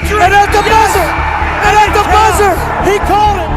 victory. And at the buzzer, and at the buzzer, he called it.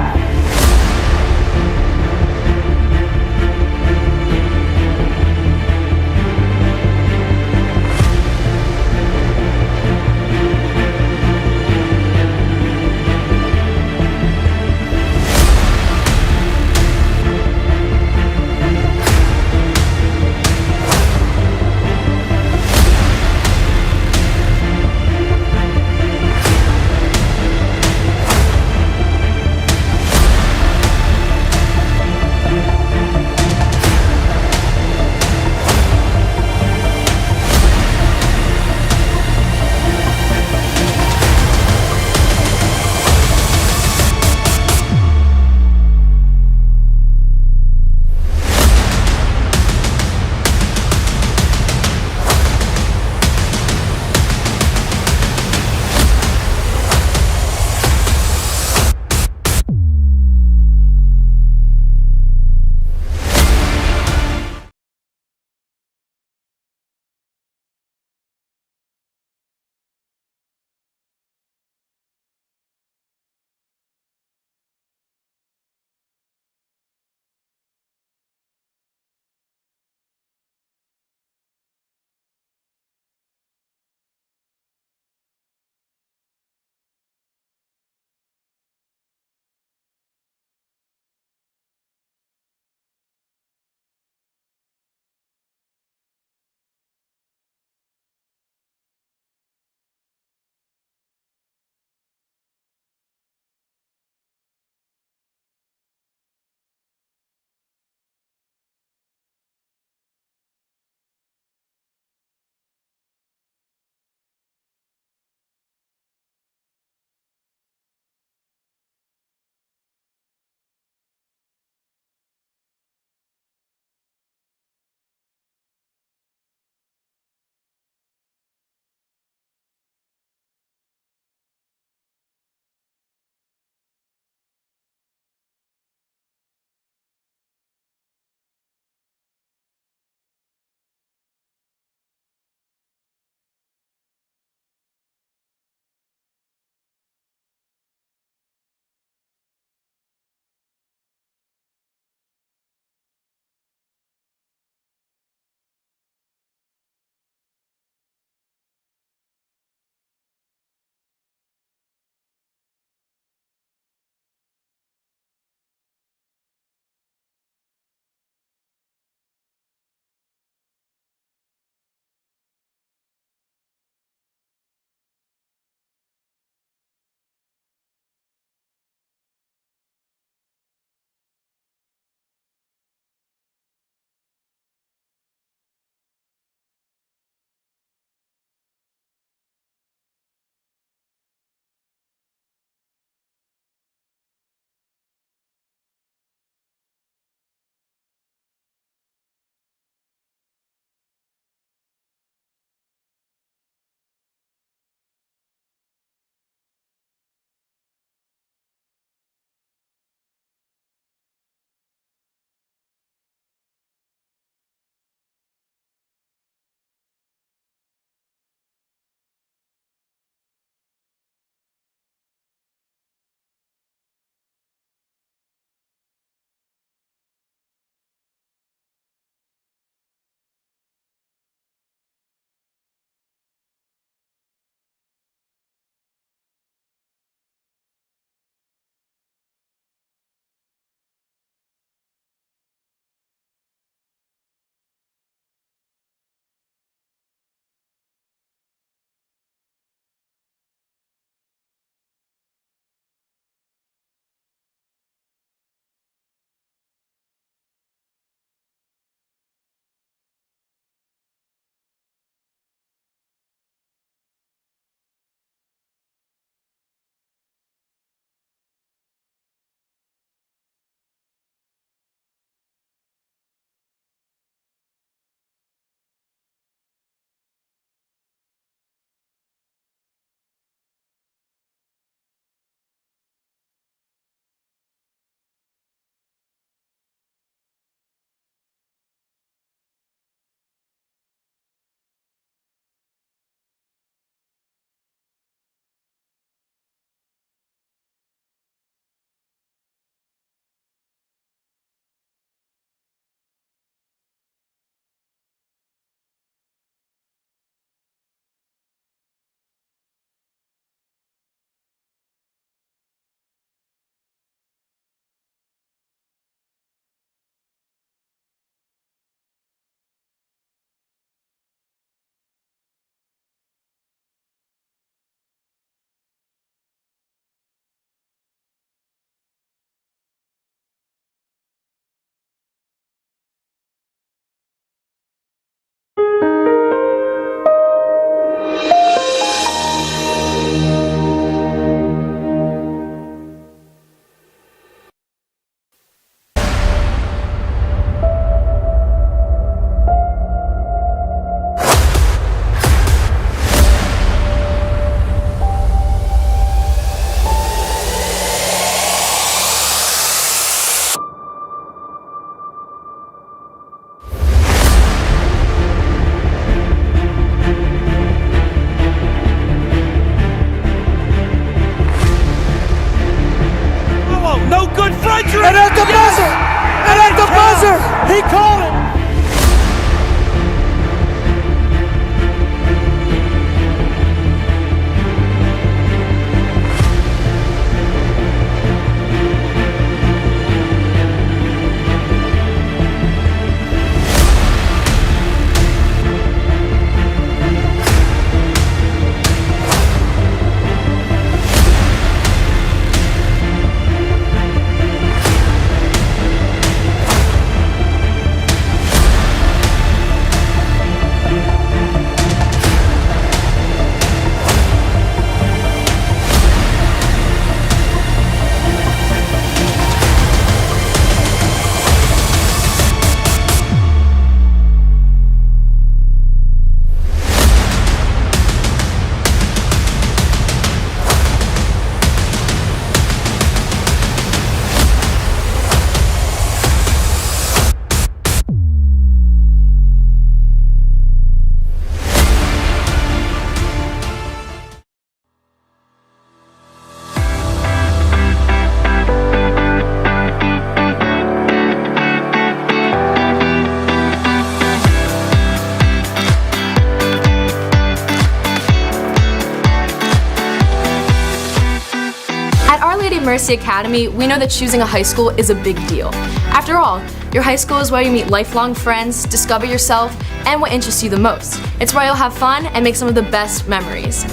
of Mercy Academy, we know that choosing a high school is a big deal. After all, your high school is where you meet lifelong friends, discover yourself, and what interests you the most. It's where you'll have fun and make some of the best memories.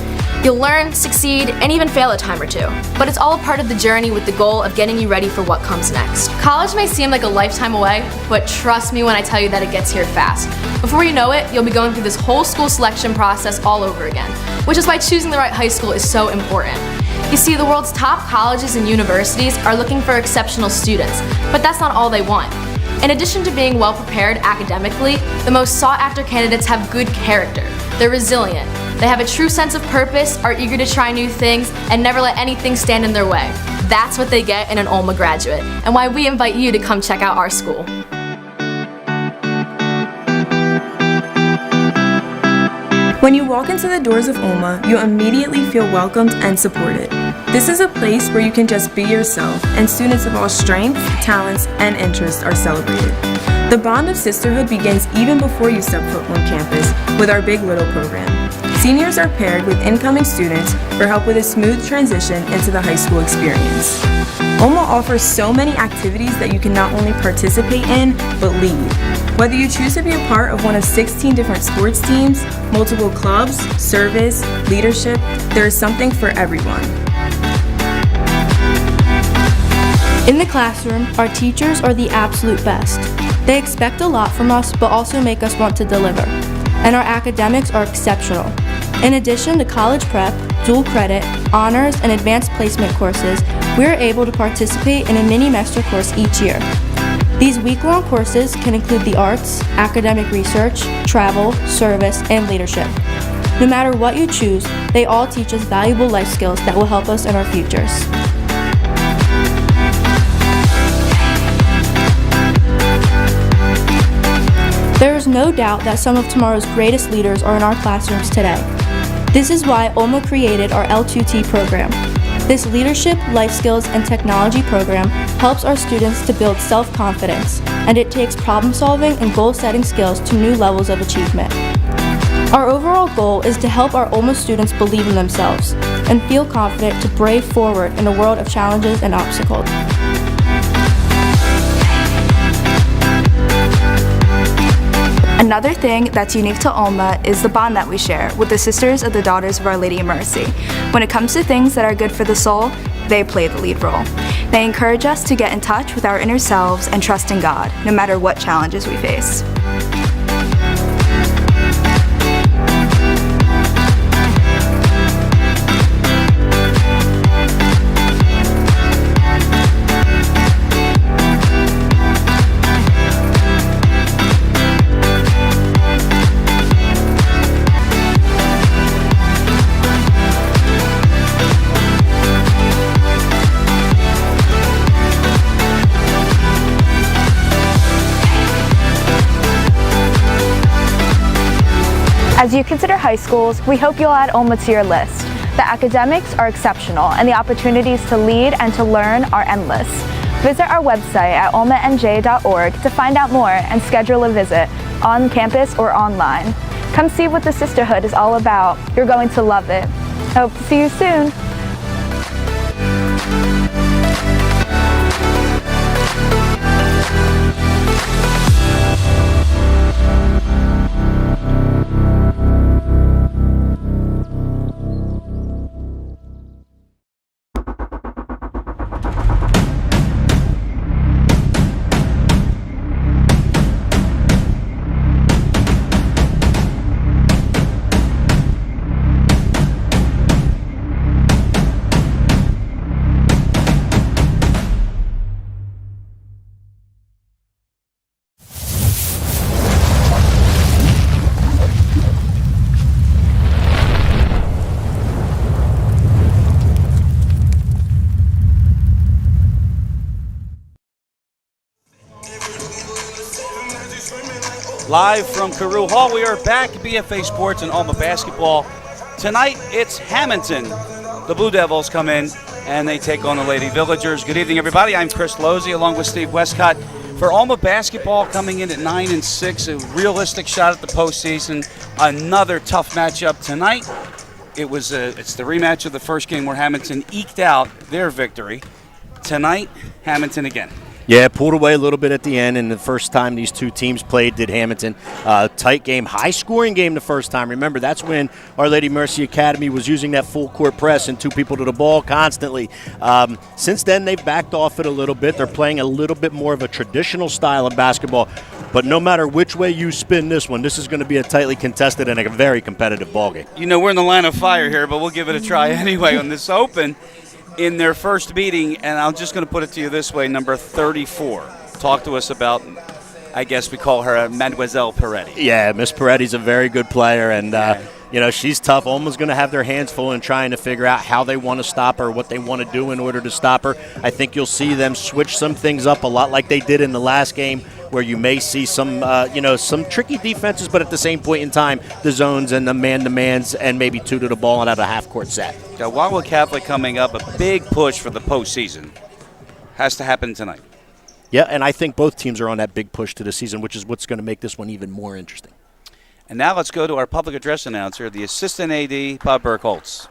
You'll learn, succeed, and even fail a time or two. But it's all a part of the journey with the goal of getting you ready for what comes next. College may seem like a lifetime away, but trust me when I tell you that it gets here fast. Before you know it, you'll be going through this whole school selection process all over again, which is why choosing the right high school is so important. You see, the world's top colleges and universities are looking for exceptional students, but that's not all they want. In addition to being well prepared academically, the most sought after candidates have good character. They're resilient. They have a true sense of purpose, are eager to try new things, and never let anything stand in their way. That's what they get in an Olma graduate, and why we invite you to come check out our school. When you walk into the doors of Olma, you immediately feel welcomed and supported. This is a place where you can just be yourself, and students of all strengths, talents, and interests are celebrated. The bond of sisterhood begins even before you step foot on campus with our Big Little program. Seniors are paired with incoming students for help with a smooth transition into the high school experience. Olma offers so many activities that you can not only participate in, but lead. Whether you choose to be a part of one of 16 different sports teams, multiple clubs, service, leadership, there is something for everyone. In the classroom, our teachers are the absolute best. They expect a lot from us, but also make us want to deliver. And our academics are exceptional. In addition to college prep, dual credit, honors, and advanced placement courses, we are able to participate in a mini-master course each year. These week-long courses can include the arts, academic research, travel, service, and leadership. No matter what you choose, they all teach us valuable life skills that will help us in our futures. There is no doubt that some of tomorrow's greatest leaders are in our classrooms today. This is why Olma created our L2T program. This leadership, life skills, and technology program helps our students to build self-confidence, and it takes problem-solving and goal-setting skills to new levels of achievement. Our overall goal is to help our Olma students believe in themselves and feel confident to brave forward in a world of challenges and obstacles. Another thing that's unique to Olma is the bond that we share with the Sisters of the Daughters of Our Lady of Mercy. When it comes to things that are good for the soul, they play the lead role. They encourage us to get in touch with our inner selves and trust in God, no matter what challenges we face. As you consider high schools, we hope you'll add Olma to your list. The academics are exceptional, and the opportunities to lead and to learn are endless. Visit our website at olmanj.org to find out more and schedule a visit on campus or online. Come see what the sisterhood is all about. You're going to love it. I hope to see you soon. Live from Carew Hall, we are back at BFA Sports and Olma basketball. Tonight, it's Hammonton. The Blue Devils come in, and they take on the Lady Villagers. Good evening, everybody. I'm Chris Lozzi, along with Steve Westcott. For Olma basketball, coming in at 9-6, a realistic shot at the postseason. Another tough matchup tonight. it's the rematch of the first game where Hammonton eked out their victory. Tonight, Hammonton again. Yeah, pulled away a little bit at the end, and the first time these two teams played did Hammonton. Tight game, high-scoring game the first time. Remember, that's when Our Lady Mercy Academy was using that full-court press and two people to the ball constantly. Since then, they've backed off it a little bit. They're playing a little bit more of a traditional style of basketball. But no matter which way you spin this one, this is going to be a tightly contested and a very competitive ballgame. You know, we're in the line of fire here, but we'll give it a try anyway on this open. In their first meeting, and I'm just going to put it to you this way, number 34. Talk to us about, I guess we call her Mademoiselle Peretti. Yeah, Miss Peretti's a very good player, and you know, she's tough. Almost going to have their hands full in trying to figure out how they want to stop her, what they want to do in order to stop her. I think you'll see them switch some things up a lot like they did in the last game, where you may see some, some tricky defenses, but at the same point in time, the zones and the man-to-mans and maybe two to the ball and out of a half-court set. Wawa Catholic coming up, a big push for the postseason. Has to happen tonight. Yeah, and I think both teams are on that big push to the season, which is what's going to make this one even more interesting. And now let's go to our public address announcer, the assistant AD, Bob Burkholz.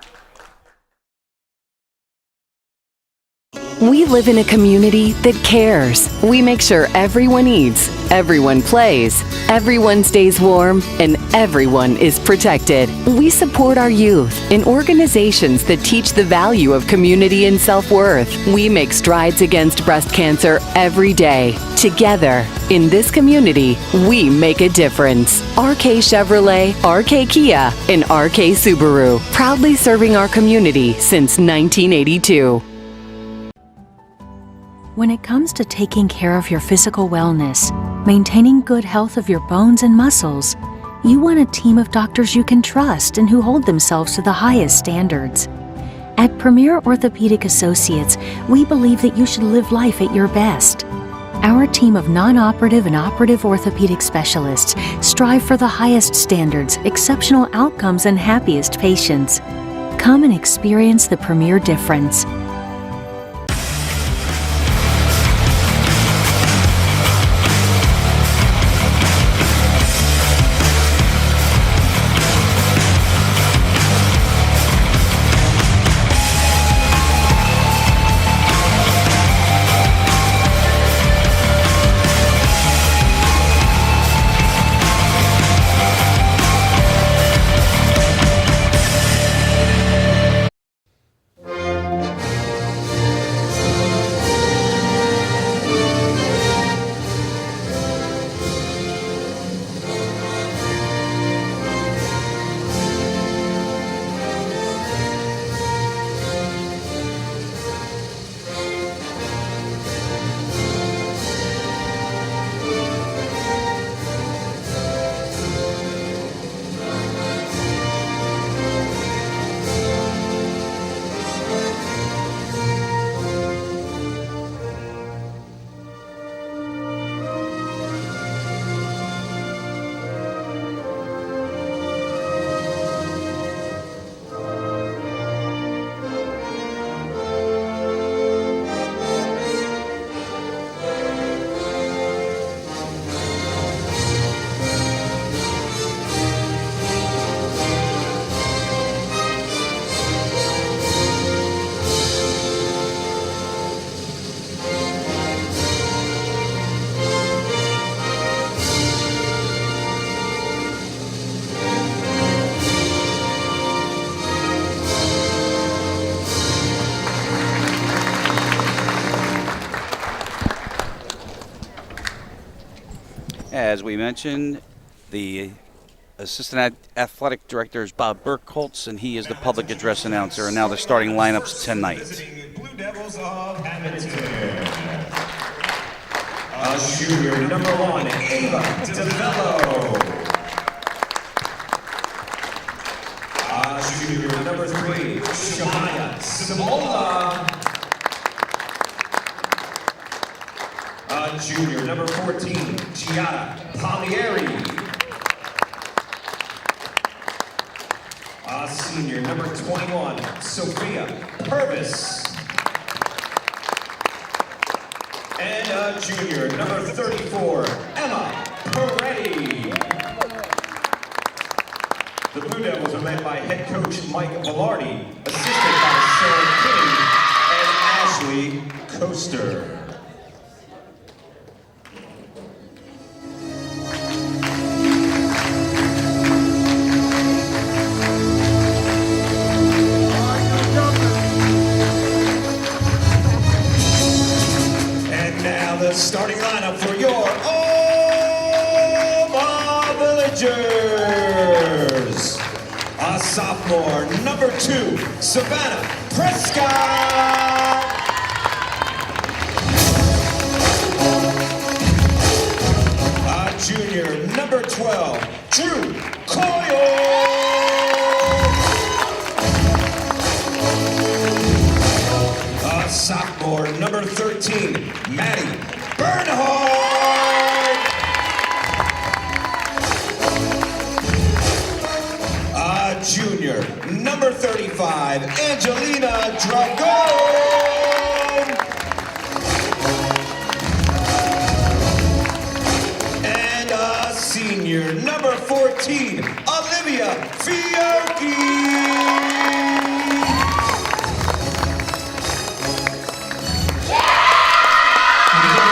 We live in a community that cares. We make sure everyone eats, everyone plays, everyone stays warm, and everyone is protected. We support our youth in organizations that teach the value of community and self-worth. We make strides against breast cancer every day. Together, in this community, we make a difference. RK Chevrolet, RK Kia, and RK Subaru, proudly serving our community since 1982. When it comes to taking care of your physical wellness, maintaining good health of your bones and muscles, you want a team of doctors you can trust and who hold themselves to the highest standards. At Premier Orthopedic Associates, we believe that you should live life at your best. Our team of non-operative and operative orthopedic specialists strive for the highest standards, exceptional outcomes, and happiest patients. Come and experience the Premier difference. As we mentioned, the assistant athletic director is Bob Burkholz, and he is the public address announcer. And now the starting lineups tonight. Blue Devils of Hammonton. Shooter number 1, Ava DeVello. Shooter number 3, Shamaya Simola. Junior number 14, Giada Palmieri. Senior number 21, Sophia Purvis. And junior number 34, Emma Peretti. The Blue Devils are led by head coach Mike Velarde, assisted by Sarah King and Ashley Coaster. And now the starting lineup for your Olma Villagers. A sophomore, number 2, Savannah Prescott. A junior, number 12, Drew Coyle. A sophomore, number 13, Maddie Bernhardt. A junior, number 35, Angelina Dragon. And a senior, number 14, Olivia Fiocchi.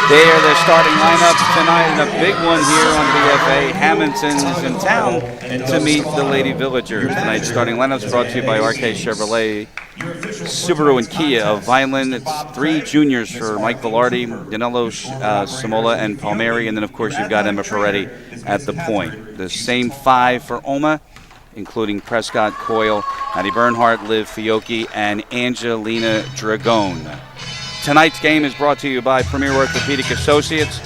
They are the starting lineups tonight, and a big one here on BFA. Hammonton is in town to meet the Lady Villagers. Tonight's starting lineups brought to you by RK Chevrolet, Subaru, and Kia of Vineland. It's 3 juniors for Mike Velarde, Danilo Samola, and Palmieri, and then of course you've got Emma Peretti at the point. The same 5 for Olma, including Prescott, Coyle, Maddie Bernhardt, Liv Fiocchi, and Angelina Dragon. Tonight's game is brought to you by Premier Orthopedic Associates.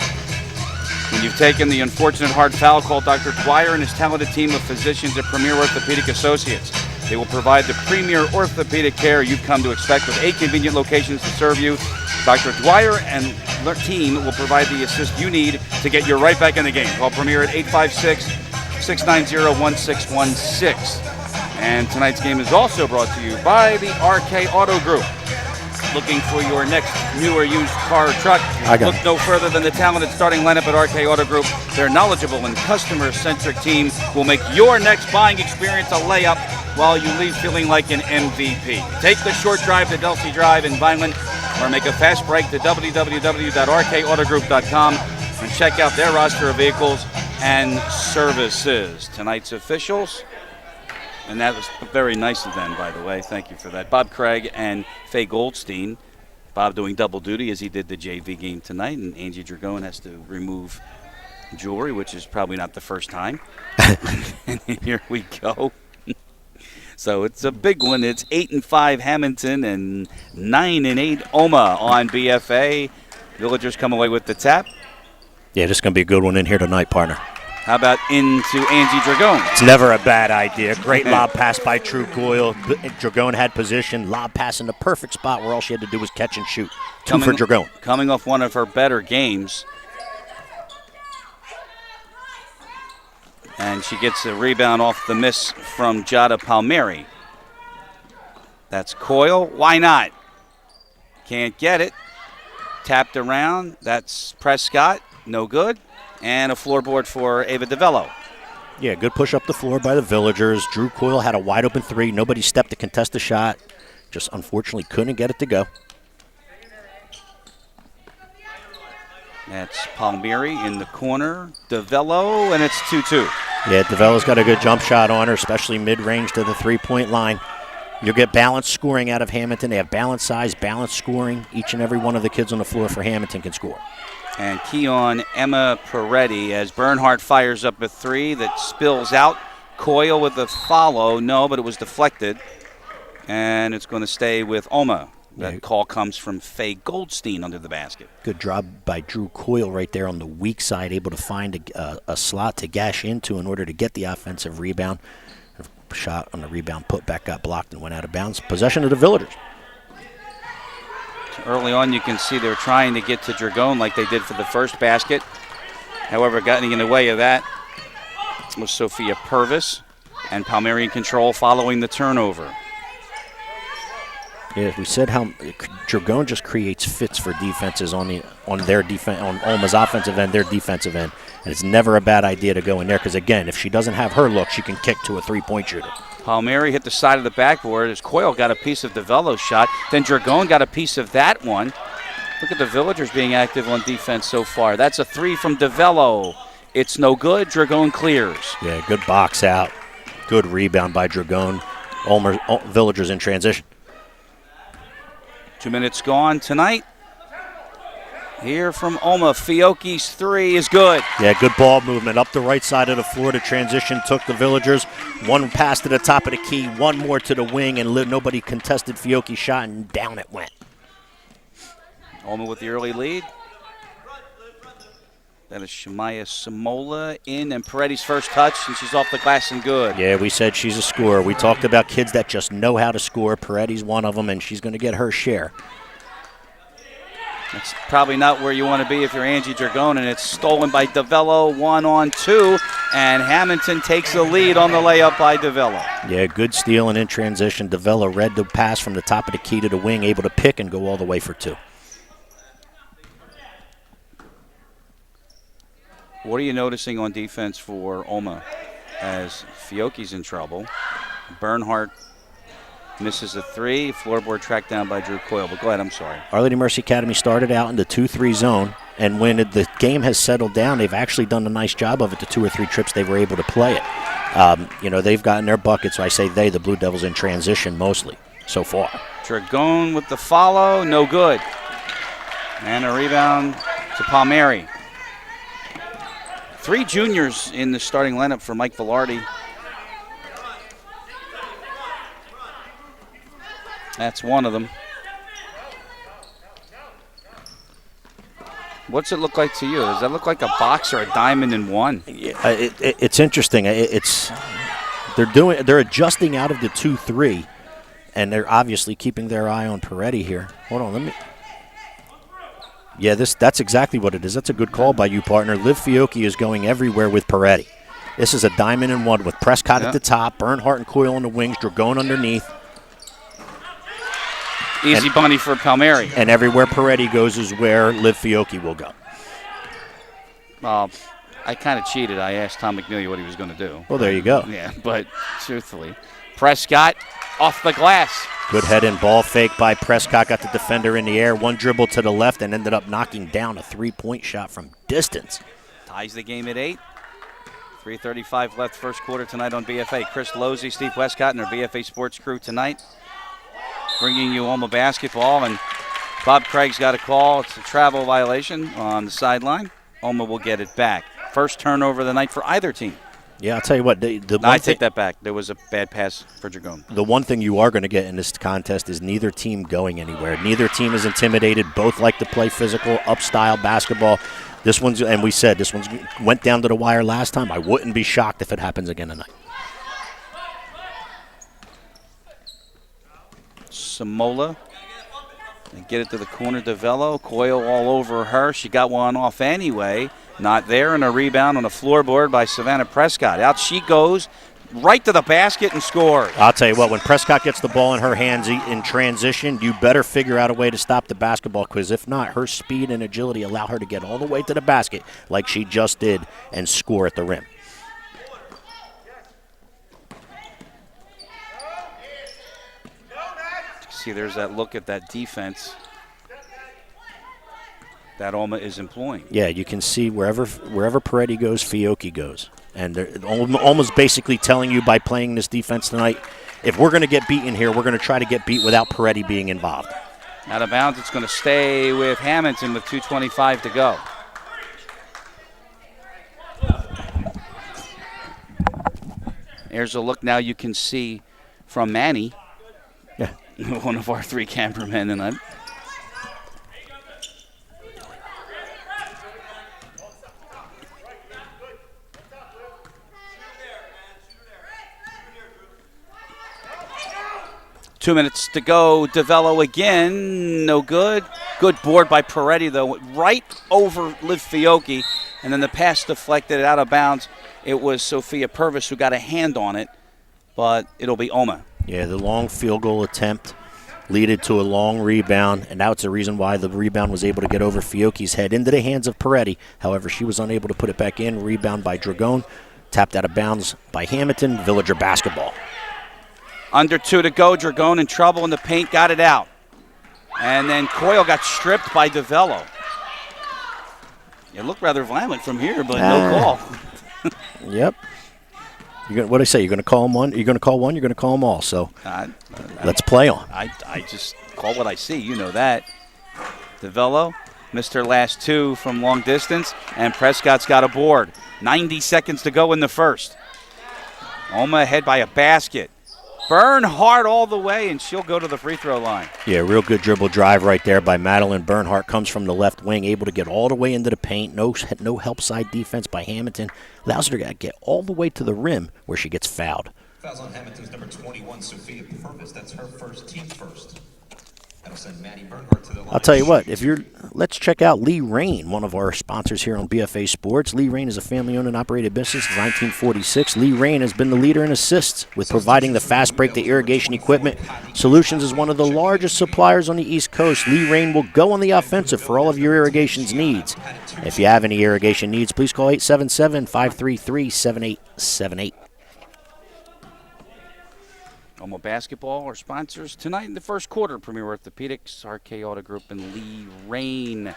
When you've taken the unfortunate hard foul, call Dr. Dwyer and his talented team of physicians at Premier Orthopedic Associates. They will provide the premier orthopedic care you've come to expect with 8 convenient locations to serve you. Dr. Dwyer and their team will provide the assist you need to get you right back in the game. Call Premier at 856-690-1616. And tonight's game is also brought to you by the RK Auto Group. Looking for your next new or used car or truck? Look no further than the talented starting lineup at RK Auto Group. Their knowledgeable and customer-centric team will make your next buying experience a layup while you leave feeling like an MVP. Take the short drive to Delsey Drive in Vineland or make a fast break to www.rkautogroup.com and check out their roster of vehicles and services. Tonight's officials, and that was very nice of them, by the way. Thank you for that. Bob Craig and Faye Goldstein. Bob doing double duty as he did the JV game tonight, and Angie Dragon has to remove jewelry, which is probably not the first time. And here we go. So it's a big one. It's 8-5 Hammonton and 9-8 Olma on BFA. Villagers come away with the tap. Yeah, this is going to be a good one in here tonight, partner. How about into Angie Dragon? It's never a bad idea. Great lob pass by True Coyle. Dragon had position. Lob pass in the perfect spot where all she had to do was catch and shoot. 2 for Dragon. Coming off one of her better games. And she gets a rebound off the miss from Jada Palmieri. That's Coyle. Why not? Can't get it. Tapped around. That's Prescott. No good. And a floorboard for Ava DeVello. Yeah, good push up the floor by the Villagers. Drew Coyle had a wide open 3. Nobody stepped to contest the shot. Just unfortunately couldn't get it to go. That's Palmieri in the corner. DeVello, and it's 2-2. Yeah, DeVello's got a good jump shot on her, especially mid-range to the 3-point line. You'll get balanced scoring out of Hammonton. They have balanced size, balanced scoring. Each and every one of the kids on the floor for Hammonton can score. And key on Emma Peretti as Bernhardt fires up a 3 that spills out. Coyle with a follow. No, but it was deflected. And it's going to stay with Olma. That call comes from Faye Goldstein under the basket. Good job by Drew Coyle right there on the weak side, able to find a slot to gash into in order to get the offensive rebound. Shot on the rebound, put back, got blocked, and went out of bounds. Possession of the Villagers. Early on, you can see they're trying to get to Dragon like they did for the first basket. However, getting in the way of that was Sophia Purvis, and Palmieri in control following the turnover. Yeah, we said how Dragone just creates fits for defenses on their defense, on Olma's offensive end, their defensive end, and it's never a bad idea to go in there because again, if she doesn't have her look, she can kick to a 3-point shooter. Palmieri hit the side of the backboard as Coyle got a piece of DeVello's shot. Then Dragone got a piece of that one. Look at the Villagers being active on defense so far. That's a 3 from DeVello. It's no good. Dragone clears. Yeah, good box out. Good rebound by Dragone. Villagers in transition. 2 minutes gone tonight. Here from Olma, Fiocchi's 3 is good. Yeah, good ball movement up the right side of the floor to transition. Took the Villagers. One pass to the top of the key, one more to the wing, and nobody contested Fiocchi's shot, and down it went. Olma with the early lead. That is Shemaya Samola in, and Peretti's first touch, and she's off the glass and good. Yeah, we said she's a scorer. We talked about kids that just know how to score. Peretti's one of them, and she's going to get her share. That's probably not where you want to be if you're Angie Dragone, and it's stolen by DeVello, 1-on-2, and Hammonton takes the lead on the layup by DeVello. Yeah, good steal and in transition. DeVello read the pass from the top of the key to the wing, able to pick and go all the way for 2. What are you noticing on defense for Olma as Fiocchi's in trouble? Bernhardt misses a 3. Floorboard tracked down by Drew Coyle. But go ahead, I'm sorry. Our Lady Mercy Academy started out in the 2-3 zone, and when the game has settled down, they've actually done a nice job of it. The 2 or 3 trips they were able to play it. They've gotten their buckets. So I say they, the Blue Devils, in transition mostly so far. Dragone with the follow, no good. And a rebound to Palmieri. 3 juniors in the starting lineup for Mike Velarde. That's one of them. What's it look like to you? Does that look like a box or a diamond in one? Yeah, it's interesting. They're adjusting out of the 2-3, and they're obviously keeping their eye on Peretti here. Hold on, Yeah, that's exactly what it is. That's a good call by you, partner. Liv Fiocchi is going everywhere with Peretti. This is a diamond in one with Prescott at the top, Bernhardt and Coyle on the wings, Dragone underneath. Easy bunny for Palmieri. And everywhere Peretti goes is where Liv Fiocchi will go. I kind of cheated. I asked Tom McNeely what he was going to do. Well, there you go. Yeah, but truthfully, Prescott off the glass. Good head and ball fake by Prescott. Got the defender in the air. One dribble to the left and ended up knocking down a 3-point shot from distance. Ties the game at 8. 3:35 left first quarter tonight on BFA. Chris Losey, Steve Westcott, and our BFA Sports crew tonight, bringing you Olma basketball. And Bob Craig's got a call. It's a travel violation on the sideline. Olma will get it back. First turnover of the night for either team. Yeah, I'll tell you what. I take that back. There was a bad pass for Dragone. The one thing you are going to get in this contest is neither team going anywhere. Neither team is intimidated. Both like to play physical, up-style basketball. This one's, and we said this one's went down to the wire last time. I wouldn't be shocked if it happens again tonight. Samola. And get it to the corner. DeVello. Coyle all over her. She got one off anyway. Not there, and a rebound on a floorboard by Savannah Prescott. Out she goes, right to the basket and scores. I'll tell you what, when Prescott gets the ball in her hands in transition, you better figure out a way to stop the basketball, because if not, her speed and agility allow her to get all the way to the basket like she just did and score at the rim. See, there's that look at that defense that Olma is employing. Yeah, you can see wherever Peretti goes, Fiocchi goes. And Olma's basically telling you by playing this defense tonight, if we're going to get beaten here, we're going to try to get beat without Peretti being involved. Out of bounds, it's going to stay with Hammonton with 2:25 to go. There's a look now you can see from Manny. Yeah. One of our 3 cameramen tonight. Two minutes to go. DeVello again. No good. Good board by Peretti, though. Right over Liv Fiocchi. And then the pass deflected out of bounds. It was Sophia Purvis who got a hand on it. But it'll be Olma. Yeah, the long field goal attempt leaded to a long rebound, and that's the reason why the rebound was able to get over Fiocchi's head into the hands of Peretti. However, she was unable to put it back in. Rebound by Dragone, tapped out of bounds by Hammonton. Villager basketball. Under 2 to go. Dragone in trouble in the paint, got it out. And then Coyle got stripped by DeVello. It looked rather violent from here, but no call. Yep. What do I say? You're going to call them one? You're going to call one? You're going to call them all. So let's play on. I just call what I see. You know that. DeVello missed her last 2 from long distance, and Prescott's got a board. 90 seconds to go in the first. Olma ahead by a basket. Bernhardt all the way, and she'll go to the free throw line. Yeah, real good dribble drive right there by Madeline Bernhardt. Comes from the left wing, able to get all the way into the paint. No help side defense by Hammonton. Allows her to get all the way to the rim where she gets fouled. Fouls on Hammonton's number 21, Sophia Purvis. That's her first, team first. That'll send Maddie Bernhardt to the line. I'll tell you what, let's check out Lee Rain, one of our sponsors here on BFA Sports. Lee Rain is a family-owned and operated business since 1946. Lee Rain has been the leader in assists with providing the fast break to irrigation equipment. Solutions is one of the largest suppliers on the East Coast. Lee Rain will go on the offensive for all of your irrigation's needs. If you have any irrigation needs, please call 877-533-7878. Olma basketball, our sponsors tonight in the first quarter. Premier Orthopedics, RK Auto Group, and Lee Rain.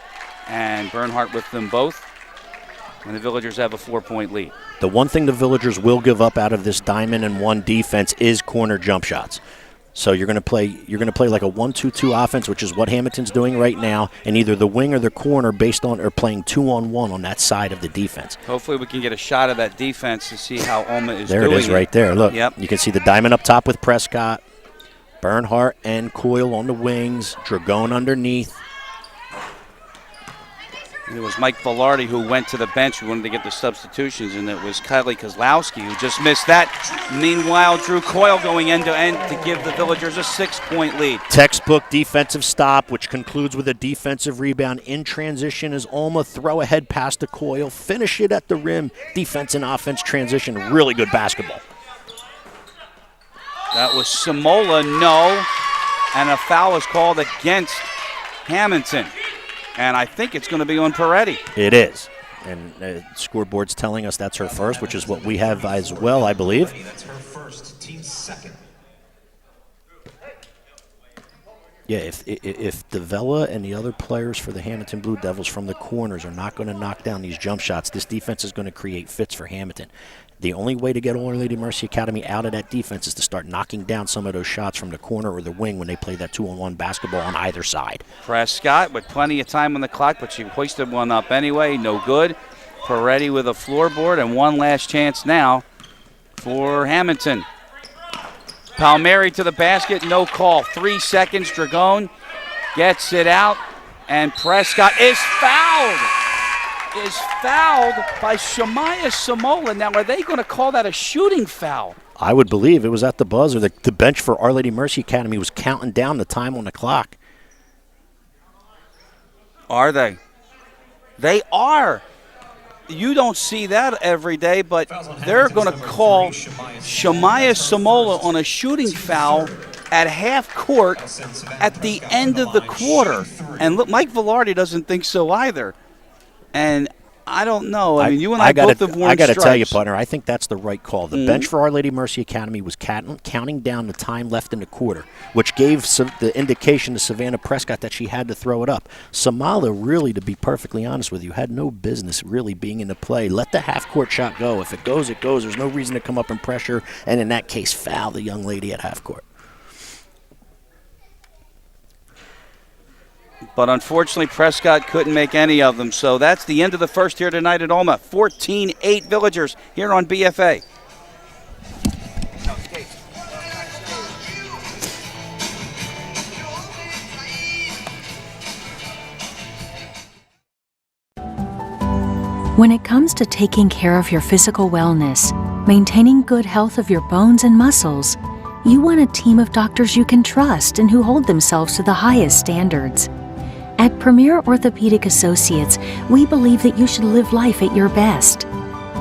And Bernhardt with them both. And the Villagers have a 4-point lead. The one thing the Villagers will give up out of this diamond and one defense is corner jump shots. So you're going to play like a 1-2-2 offense, which is what Hammonton's doing right now, and either the wing or the corner based on or playing 2-on-1 on that side of the defense. Hopefully we can get a shot of that defense to see how Olma is doing. There it is right there. Look, yep. You can see the diamond up top with Prescott, Bernhardt and Coyle on the wings, Dragone underneath. It was Mike Velarde who went to the bench. We wanted to get the substitutions, and it was Kylie Kozlowski who just missed that. Meanwhile, Drew Coyle going end-to-end to give the Villagers a 6-point lead. Textbook defensive stop, which concludes with a defensive rebound in transition as Olma throw ahead pass to Coyle, finish it at the rim, defense and offense transition. Really good basketball. That was Samola, no, and a foul is called against Hammonton. And I think it's going to be on Peretti. It is. And scoreboard's telling us that's her first, which is what we have as well, I believe. That's her first, team second. Yeah, if DeVella and the other players for the Hammonton Blue Devils from the corners are not going to knock down these jump shots, this defense is going to create fits for Hammonton. The only way to get Our Lady Mercy Academy out of that defense is to start knocking down some of those shots from the corner or the wing when they play that 2-on-1 basketball on either side. Prescott with plenty of time on the clock, but she hoisted one up anyway. No good. Peretti with a floorboard, and one last chance now for Hammonton. Palmieri to the basket, no call. 3 seconds. Dragone gets it out, and Prescott is fouled. By Shemaya Samola. Now, are they going to call that a shooting foul? I would believe it was at the buzzer. The bench for Our Lady Mercy Academy was counting down the time on the clock. Are they? They are. You don't see that every day, but they're going to call Shemaya Samola on a shooting foul at half court at the end of the quarter. And look, Mike Velarde doesn't think so either. And I don't know. I mean, you and I both have worn I got to stripes. tell you, partner, I think that's the right call. The bench for Our Lady Mercy Academy was counting down the time left in the quarter, which gave the indication to Savannah Prescott that she had to throw it up. Samala, really, to be perfectly honest with you, had no business really being in the play. Let the half-court shot go. If it goes, it goes. There's no reason to come up and pressure, and in that case, foul the young lady at half-court. But unfortunately, Prescott couldn't make any of them. So that's the end of the first here tonight at Olma. 14-8 Villagers here on BFA. When it comes to taking care of your physical wellness, maintaining good health of your bones and muscles, you want a team of doctors you can trust and who hold themselves to the highest standards. At Premier Orthopedic Associates, we believe that you should live life at your best.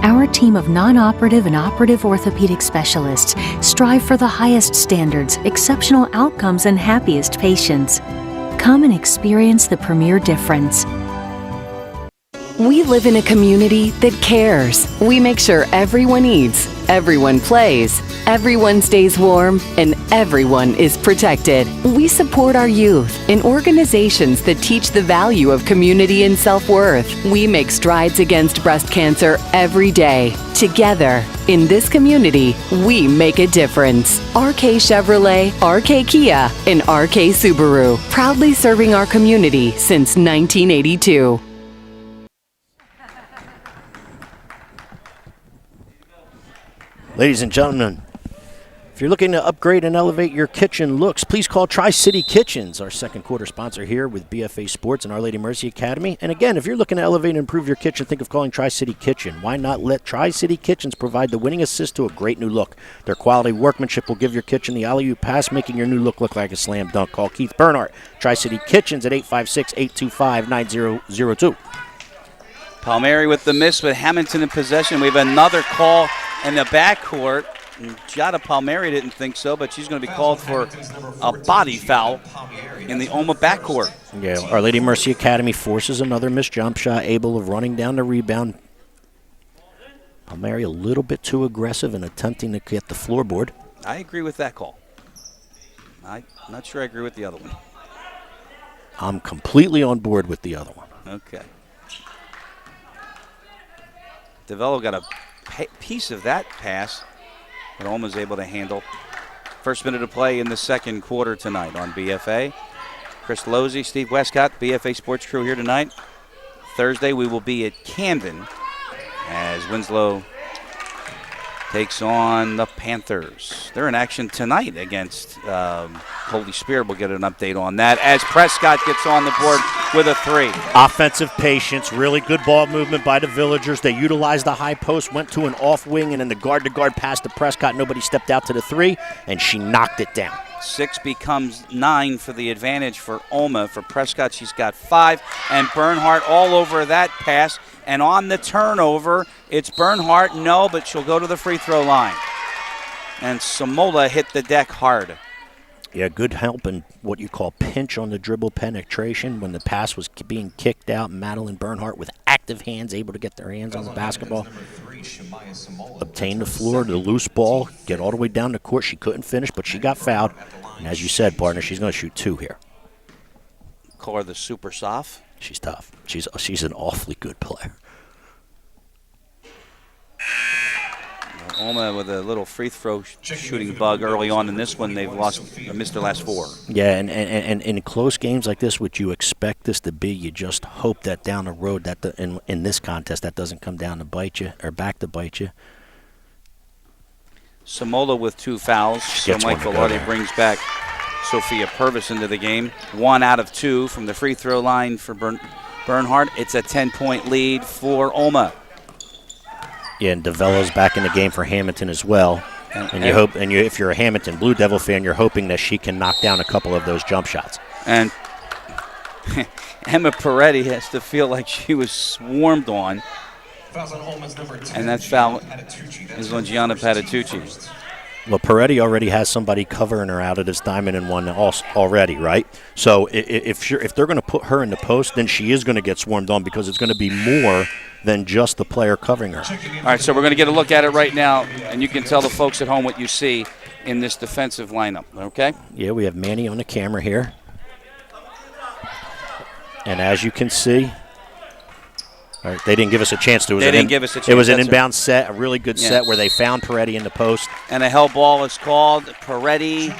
Our team of non-operative and operative orthopedic specialists strive for the highest standards, exceptional outcomes, and happiest patients. Come and experience the premier difference. We live in a community that cares. We make sure everyone eats, everyone plays, everyone stays warm, and everyone is protected. We support our youth in organizations that teach the value of community and self-worth. We make strides against breast cancer every day. Together, in this community, we make a difference. RK Chevrolet, RK Kia, and RK Subaru, proudly serving our community since 1982. Ladies and gentlemen, if you're looking to upgrade and elevate your kitchen looks, please call Tri-City Kitchens, our second quarter sponsor here with BFA Sports and Our Lady Mercy Academy. And again, if you're looking to elevate and improve your kitchen, think of calling Tri-City Kitchen. Why not let Tri-City Kitchens provide the winning assist to a great new look? Their quality workmanship will give your kitchen the alley-oop pass, making your new look like a slam dunk. Call Keith Bernhardt, Tri-City Kitchens at 856-825-9002. Palmieri with the miss with Hammonton in possession. We have another call in the backcourt. Giada Palmieri didn't think so, but she's going to be called for a body foul in the Olma backcourt. Yeah, Our Lady Mercy Academy forces another missed jump shot, able of running down the rebound. Palmieri a little bit too aggressive in attempting to get the floorboard. I agree with that call. I'm not sure I agree with the other one. I'm completely on board with the other one. Okay. DeVello got a piece of that pass that Olma's able to handle. First minute of play in the second quarter tonight on BFA. Chris Losey, Steve Westcott, BFA Sports Crew here tonight. Thursday we will be at Camden as Winslow takes on the Panthers. They're in action tonight against Holy Spirit. We'll get an update on that as Prescott gets on the board with a three. Offensive patience, really good ball movement by the Villagers. They utilized the high post, went to an off wing, and then the guard-to-guard pass to Prescott. Nobody stepped out to the three, and she knocked it down. 6 becomes 9 for the advantage for Olma. For Prescott, she's got 5, and Bernhardt all over that pass. And on the turnover, it's Bernhardt. No, but she'll go to the free throw line. And Samola hit the deck hard. Yeah, good help and what you call pinch on the dribble penetration when the pass was being kicked out. Madeline Bernhardt with active hands, able to get their hands on the basketball. Obtain the floor, the loose ball, get all the way down the court. She couldn't finish, but she got fouled. And as you said, partner, she's going to shoot 2 here. Call her the super soft. She's tough. She's an awfully good player. Olma with a little free throw shooting bug early on in this one. They've missed their last 4. Yeah, and in close games like this, what you expect this to be, you just hope that down the road, that in this contest, that doesn't come down to bite you or back to bite you. Samola with 2 fouls. So Mike Velarde brings back Sophia Purvis into the game. 1 out of 2 from the free throw line for Bernhardt. It's a 10-point lead for Olma. Yeah, and DeVello's back in the game for Hammonton as well. And you hope, if you're a Hammonton Blue Devil fan, you're hoping that she can knock down a couple of those jump shots. And Emma Peretti has to feel like she was swarmed on. And that foul is on Gianna Patitucci. Well, Peretti already has somebody covering her out of this diamond and one already, right? So if they're going to put her in the post, then she is going to get swarmed on because it's going to be more than just the player covering her. All right, so we're going to get a look at it right now, and you can tell the folks at home what you see in this defensive lineup, okay? Yeah, we have Manny on the camera here. And as you can see, all right, they didn't give us a chance to. It was an inbound set, a really good set where they found Peretti in the post. And a hell ball is called. Peretti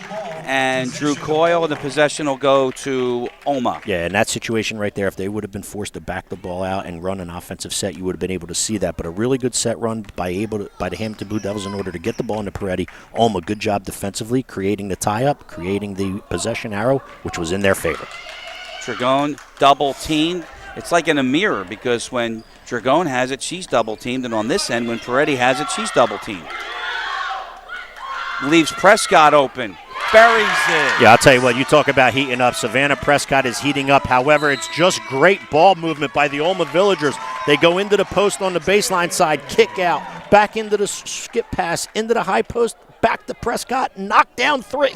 and Drew Coyle, and the possession will go to Olma. Yeah, in that situation right there, if they would have been forced to back the ball out and run an offensive set, you would have been able to see that. But a really good set run by the Hammonton Blue Devils in order to get the ball into Peretti. Olma, good job defensively, creating the tie-up, creating the possession arrow, which was in their favor. Dragone double-teamed. It's like in a mirror because when Dragone has it, she's double-teamed, and on this end, when Peretti has it, she's double-teamed. Leaves Prescott open. buries it. Yeah, I'll tell you what, you talk about heating up. Savannah Prescott is heating up. However, it's just great ball movement by the Olma Villagers. They go into the post on the baseline side, kick out, back into the skip pass, into the high post, back to Prescott, knock down 3.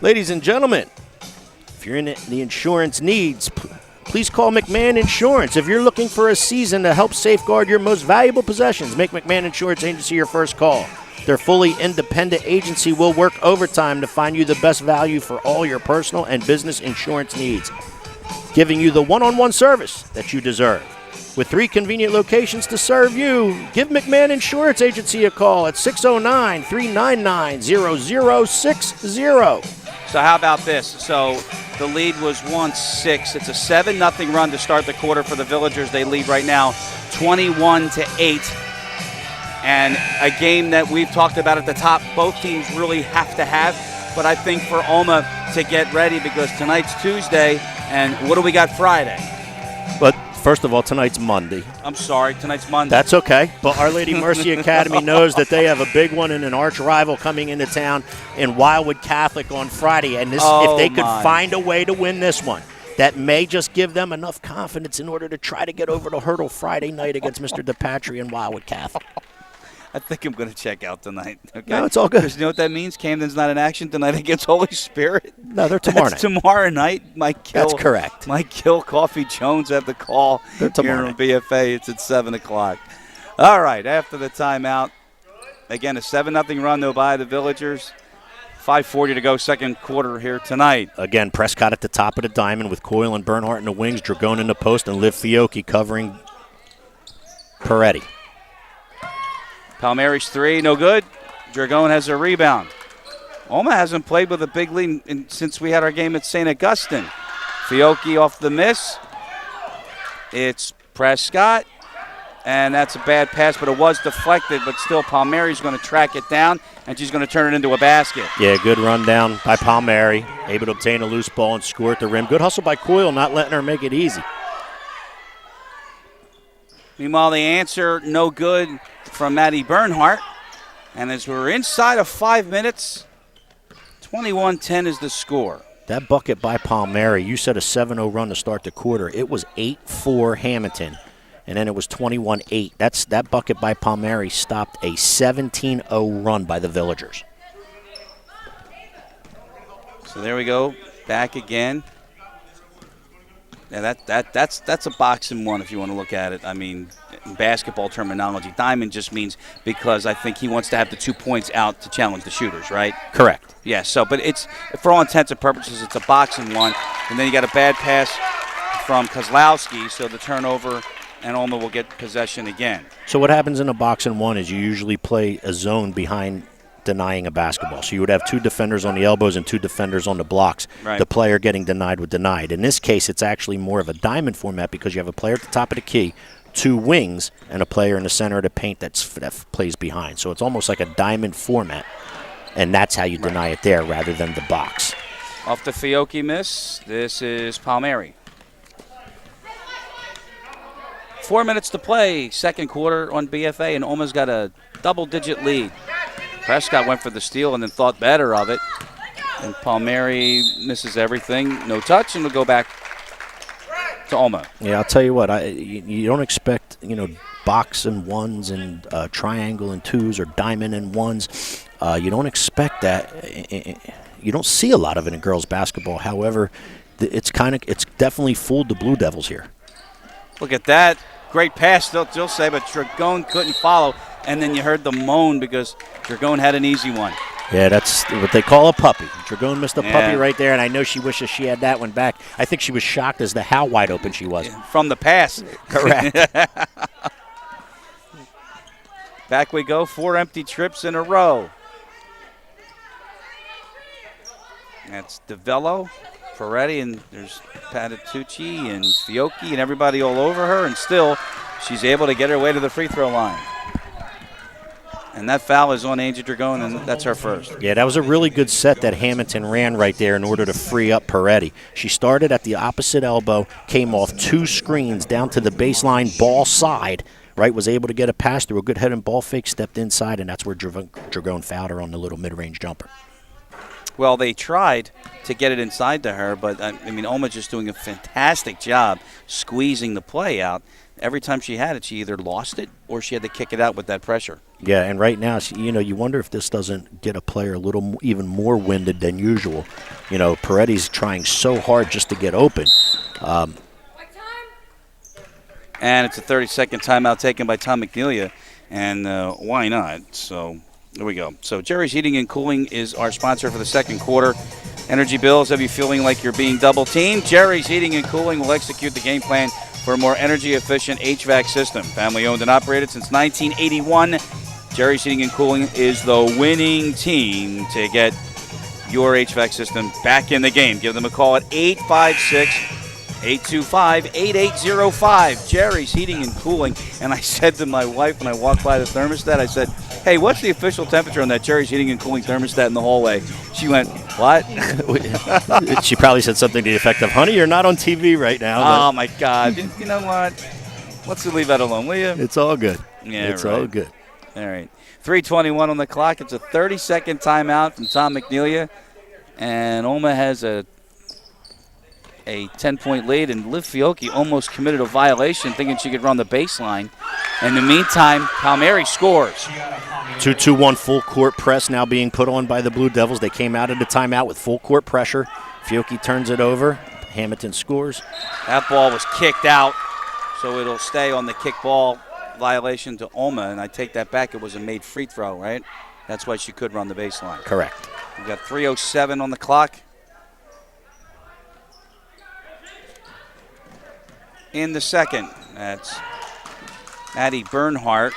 Ladies and gentlemen, if you're in the insurance needs, please call McMahon Insurance. If you're looking for a season to help safeguard your most valuable possessions, make McMahon Insurance Agency your first call. Their fully independent agency will work overtime to find you the best value for all your personal and business insurance needs, giving you the one-on-one service that you deserve. With 3 convenient locations to serve you, give McMahon Insurance Agency a call at 609-399-0060. So how about this? So the lead was 1-6. It's a 7-0 run to start the quarter for the Villagers. They lead right now 21-8. And a game that we've talked about at the top, both teams really have to have. But I think for Olma to get ready, because tonight's Tuesday, and what do we got Friday? But first of all, tonight's Monday. I'm sorry, tonight's Monday. That's okay. But Our Lady Mercy Academy knows that they have a big one and an arch rival coming into town in Wildwood Catholic on Friday. And this, if they could find a way to win this one, that may just give them enough confidence in order to try to get over the hurdle Friday night against Mr. DePatry and Wildwood Catholic. I think I'm going to check out tonight. Okay? No, it's all good. Because you know what that means? Camden's not in action tonight against Holy Spirit. No, they're tomorrow That's night. Tomorrow night. That's correct. Mike Gill, Coffee Jones at the call. They're tomorrow Here on BFA. It's at 7 o'clock. All right, after the timeout, again, a 7-0 run, though, by the Villagers. 5:40 to go, second quarter here tonight. Again, Prescott at the top of the diamond with Coyle and Bernhardt in the wings, Dragone in the post, and Liv Fiocchi covering Peretti. Palmieri's 3, no good. Dragone has a rebound. Olma hasn't played with a big lead since we had our game at St. Augustine. Fiocchi off the miss. It's Prescott, and that's a bad pass, but it was deflected, but still Palmieri's going to track it down, and she's going to turn it into a basket. Yeah, good run down by Palmieri, able to obtain a loose ball and score at the rim. Good hustle by Coyle, not letting her make it easy. Meanwhile, the answer, no good from Maddie Bernhardt. And as we're inside of 5 minutes, 21-10 is the score. That bucket by Palmieri, you said a 7-0 run to start the quarter. It was 8-4 Hammonton, and then it was 21-8. That bucket by Palmieri stopped a 17-0 run by the Villagers. So there we go, back again. Yeah, that's a boxing one if you want to look at it. I mean, in basketball terminology, diamond just means because I think he wants to have the 2 points out to challenge the shooters, right? Correct. Yeah, so, but it's, for all intents and purposes, it's a boxing one. And then you got a bad pass from Kozlowski, so the turnover, and Olma will get possession again. So what happens in a boxing one is you usually play a zone behind denying a basketball. So you would have 2 defenders on the elbows and 2 defenders on the blocks. Right. The player getting denied with denied. In this case, it's actually more of a diamond format because you have a player at the top of the key, 2 wings, and a player in the center of the paint that plays behind. So it's almost like a diamond format, and that's how you deny it there rather than the box. Off the Fiocchi miss, this is Palmieri. 4 minutes to play, second quarter on BFA, and Olma's got a double-digit lead. Prescott went for the steal and then thought better of it. And Palmieri misses everything. No touch, and we'll go back to Olma. Yeah, I'll tell you what. You don't expect, box and ones and triangle and twos or diamond and ones. You don't expect that. You don't see a lot of it in girls basketball. However, it's definitely fooled the Blue Devils here. Look at that. Great pass, they'll say, but Dragone couldn't follow. And then you heard the moan because Dragone had an easy one. Yeah, that's what they call a puppy. Dragone missed a puppy right there, and I know she wishes she had that one back. I think she was shocked as to how wide open she was. From the pass. Correct. Back we go, 4 empty trips in a row. That's DeVello, Peretti, and there's Patitucci and Fiocchi and everybody all over her, and still she's able to get her way to the free throw line. And that foul is on Angie Dragone, and that's her first. Yeah, that was a really good set that Hammonton ran right there in order to free up Peretti. She started at the opposite elbow, came off 2 screens down to the baseline ball side, right, was able to get a pass through a good head and ball fake, stepped inside, and that's where Dragone fouled her on the little mid-range jumper. Well, they tried to get it inside to her, but, I mean, Olma just doing a fantastic job squeezing the play out. Every time she had it, she either lost it or she had to kick it out with that pressure. Yeah, and right now, you wonder if this doesn't get a player a little even more winded than usual. Peretti's trying so hard just to get open. And it's a 30-second timeout taken by Tom McNelia, and why not? So there we go. So Jerry's Heating and Cooling is our sponsor for the second quarter. Energy bills have you feeling like you're being double-teamed? Jerry's Heating and Cooling will execute the game plan for a more energy-efficient HVAC system. Family-owned and operated since 1981, Jerry's Heating and Cooling is the winning team to get your HVAC system back in the game. Give them a call at 856-825-8805. Jerry's Heating and Cooling. And I said to my wife when I walked by the thermostat, I said, hey, what's the official temperature on that Jerry's Heating and Cooling thermostat in the hallway? She went, what? She probably said something to the effect of, honey, you're not on TV right now. Oh, my God. You know what? Let's leave that alone, will you? It's all good. Yeah, it's right. all good. All right. 3:21 on the clock. It's a 30-second timeout from Tom McNelia. And Olma has a 10-point lead, and Liv Fiocchi almost committed a violation thinking she could run the baseline. In the meantime, Palmieri scores. 2-2-1 full court press now being put on by the Blue Devils. They came out of the timeout with full court pressure. Fiocchi turns it over. Hammonton scores. That ball was kicked out, so it'll stay on the kickball violation to Olma, and I take that back. It was a made free throw, right? That's why she could run the baseline. Correct. We've got 3:07 on the clock. In the second, that's Maddie Bernhardt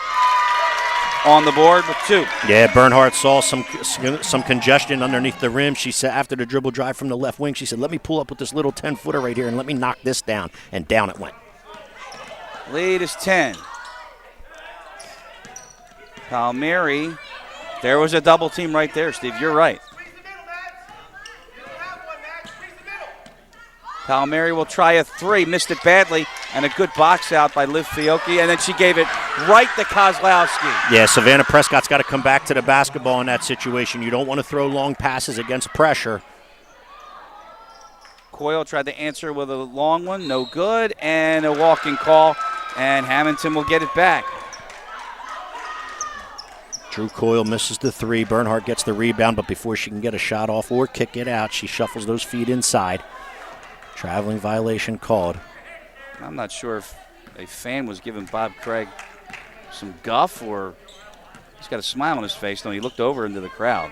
on the board with 2. Yeah, Bernhardt saw some congestion underneath the rim. She said after the dribble drive from the left wing, she said, let me pull up with this little 10-footer right here and let me knock this down. And down it went. Lead is 10. Palmieri, there was a double team right there, Steve. You're right. Palmieri will try a 3, missed it badly, and a good box out by Liv Fiocchi, and then she gave it right to Kozlowski. Yeah, Savannah Prescott's got to come back to the basketball in that situation. You don't want to throw long passes against pressure. Coyle tried to answer with a long one, no good, and a walking call, and Hammonton will get it back. Drew Coyle misses the 3. Bernhardt gets the rebound, but before she can get a shot off or kick it out, she shuffles those feet inside. Traveling violation called. I'm not sure if a fan was giving Bob Craig some guff or he's got a smile on his face. No, he looked over into the crowd.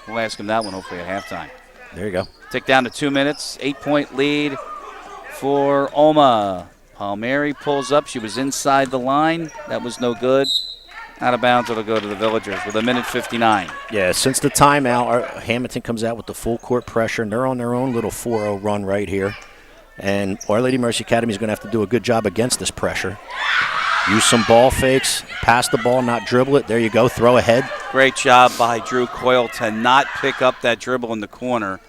We'll ask him that one hopefully at halftime. There you go. Tick down to 2 minutes. 8-point lead for Olma. Palmieri pulls up. She was inside the line. That was no good. Out of bounds, it'll go to the Villagers with 1:59. Yeah, since the timeout, Hammonton comes out with the full court pressure, and they're on their own little 4-0 run right here. And Our Lady Mercy Academy is going to have to do a good job against this pressure. Use some ball fakes, pass the ball, not dribble it. There you go, throw ahead. Great job by Drew Coyle to not pick up that dribble in the corner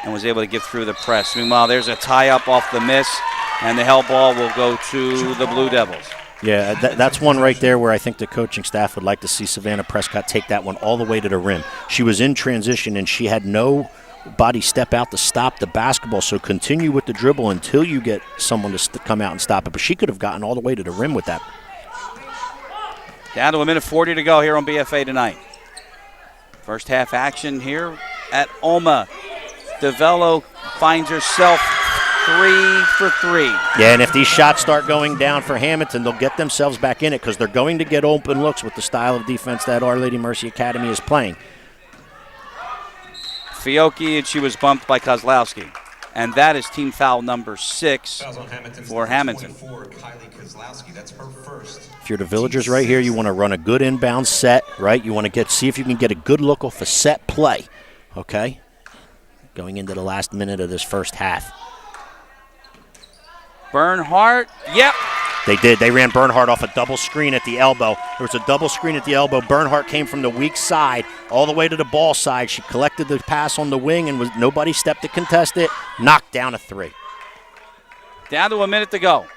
and was able to get through the press. Meanwhile, there's a tie-up off the miss, and the held ball will go to the Blue Devils. Yeah, that's one right there where I think the coaching staff would like to see Savannah Prescott take that one all the way to the rim. She was in transition, and she had no body step out to stop the basketball, so continue with the dribble until you get someone to come out and stop it. But she could have gotten all the way to the rim with that. Down to 1:40 to go here on BFA tonight. First half action here at Olma. DeVello finds herself 3 for 3. Yeah, and if these shots start going down for Hammonton, they'll get themselves back in it because they're going to get open looks with the style of defense that Our Lady Mercy Academy is playing. Fiocchi, and she was bumped by Kozlowski. And that is team foul number 6 for Hammonton. If you're the Villagers right here, you want to run a good inbound set, right? You want to see if you can get a good look off a set play, okay? Going into the last minute of this first half. Bernhardt, yep, They did. They ran Bernhardt off a double screen at the elbow. There was a double screen at the elbow. Bernhardt came from the weak side all the way to the ball side. She collected the pass on the wing, and nobody stepped to contest it. Knocked down a 3. Down to a minute to go.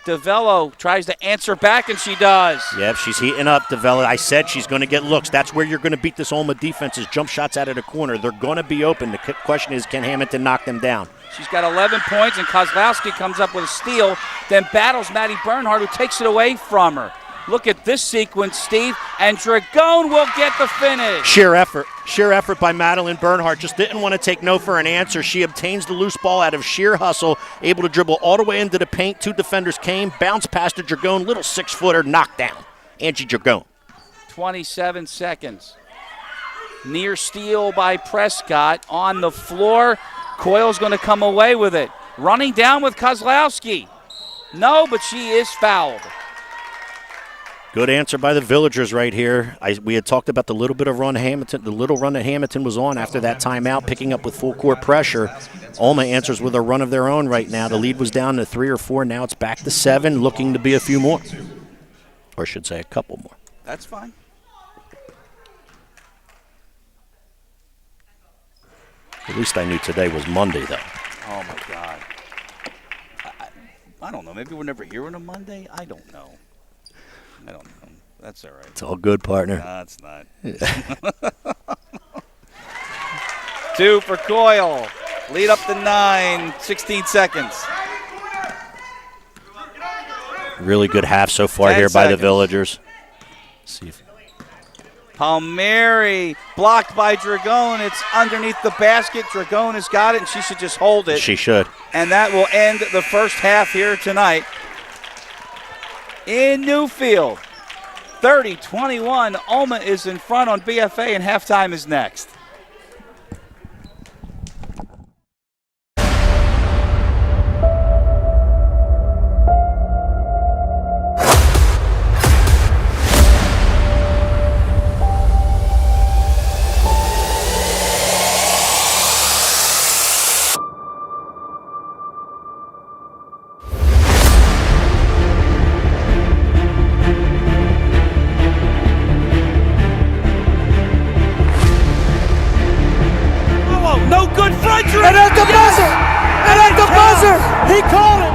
DeVello tries to answer back, and she does. Yep, she's heating up, DeVello. I said she's going to get looks. That's where you're going to beat this Olma defense is jump shots out of the corner. They're going to be open. The question is, can Hammonton knock them down? She's got 11 points, and Kozlowski comes up with a steal, then battles Maddie Bernhardt, who takes it away from her. Look at this sequence, Steve, and Dragone will get the finish. Sheer effort by Madeline Bernhardt. Just didn't want to take no for an answer. She obtains the loose ball out of sheer hustle, able to dribble all the way into the paint. 2 defenders came, bounced past to Dragone, little 6-footer, knocked down. Angie Dragone. 27 seconds. Near steal by Prescott on the floor. Coyle's going to come away with it. Running down with Kozlowski. No, but she is fouled. Good answer by the Villagers right here. We had talked about the little run that Hammonton was on after that timeout, picking up with full court pressure. Olma answers with a run of their own right now. The lead was down to 3 or 4. Now it's back to 7, looking to be a few more. Or I should say a couple more. That's fine. At least I knew today was Monday, though. Oh, my God. I don't know. Maybe we're never here on a Monday? I don't know. That's all right. It's all good, partner. No, it's not. 2 for Coyle. Lead up to 9, 16 seconds. Really good half so far here by the Villagers. Let's see if Palmieri blocked by Dragone. It's underneath the basket. Dragone has got it, and she should just hold it. She should. And that will end the first half here tonight. In Newfield, 30-21. Olma is in front on BFA, and halftime is next. And at the buzzer! And at the buzzer! He called it!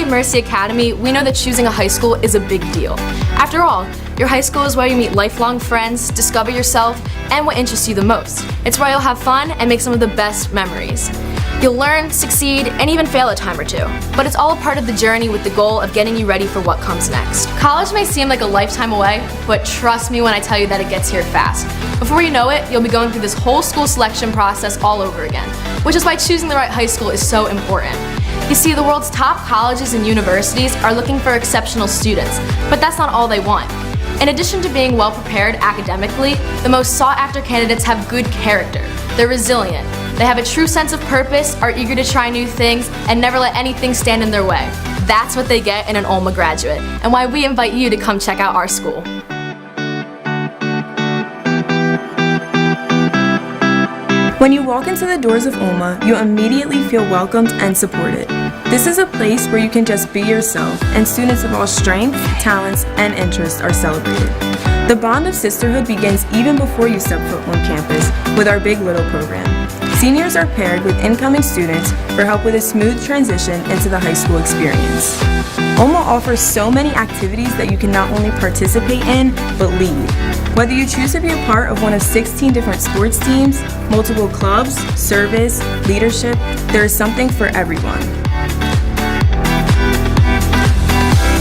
Mercy Academy, we know that choosing a high school is a big deal. After all, your high school is where you meet lifelong friends, discover yourself, and what interests you the most. It's where you'll have fun and make some of the best memories. You'll learn, succeed, and even fail a time or two. But it's all a part of the journey with the goal of getting you ready for what comes next. College may seem like a lifetime away, but trust me when I tell you that it gets here fast. Before you know it, you'll be going through this whole school selection process all over again, which is why choosing the right high school is so important. You see, the world's top colleges and universities are looking for exceptional students, but that's not all they want. In addition to being well prepared academically, the most sought after candidates have good character. They're resilient. They have a true sense of purpose, are eager to try new things, and never let anything stand in their way. That's what they get in an Olma graduate, and why we invite you to come check out our school. When you walk into the doors of Olma, you immediately feel welcomed and supported. This is a place where you can just be yourself, and students of all strengths, talents, and interests are celebrated. The bond of sisterhood begins even before you step foot on campus with our Big Little program. Seniors are paired with incoming students for help with a smooth transition into the high school experience. Olma offers so many activities that you can not only participate in, but lead. Whether you choose to be a part of one of 16 different sports teams, multiple clubs, service, leadership, there is something for everyone.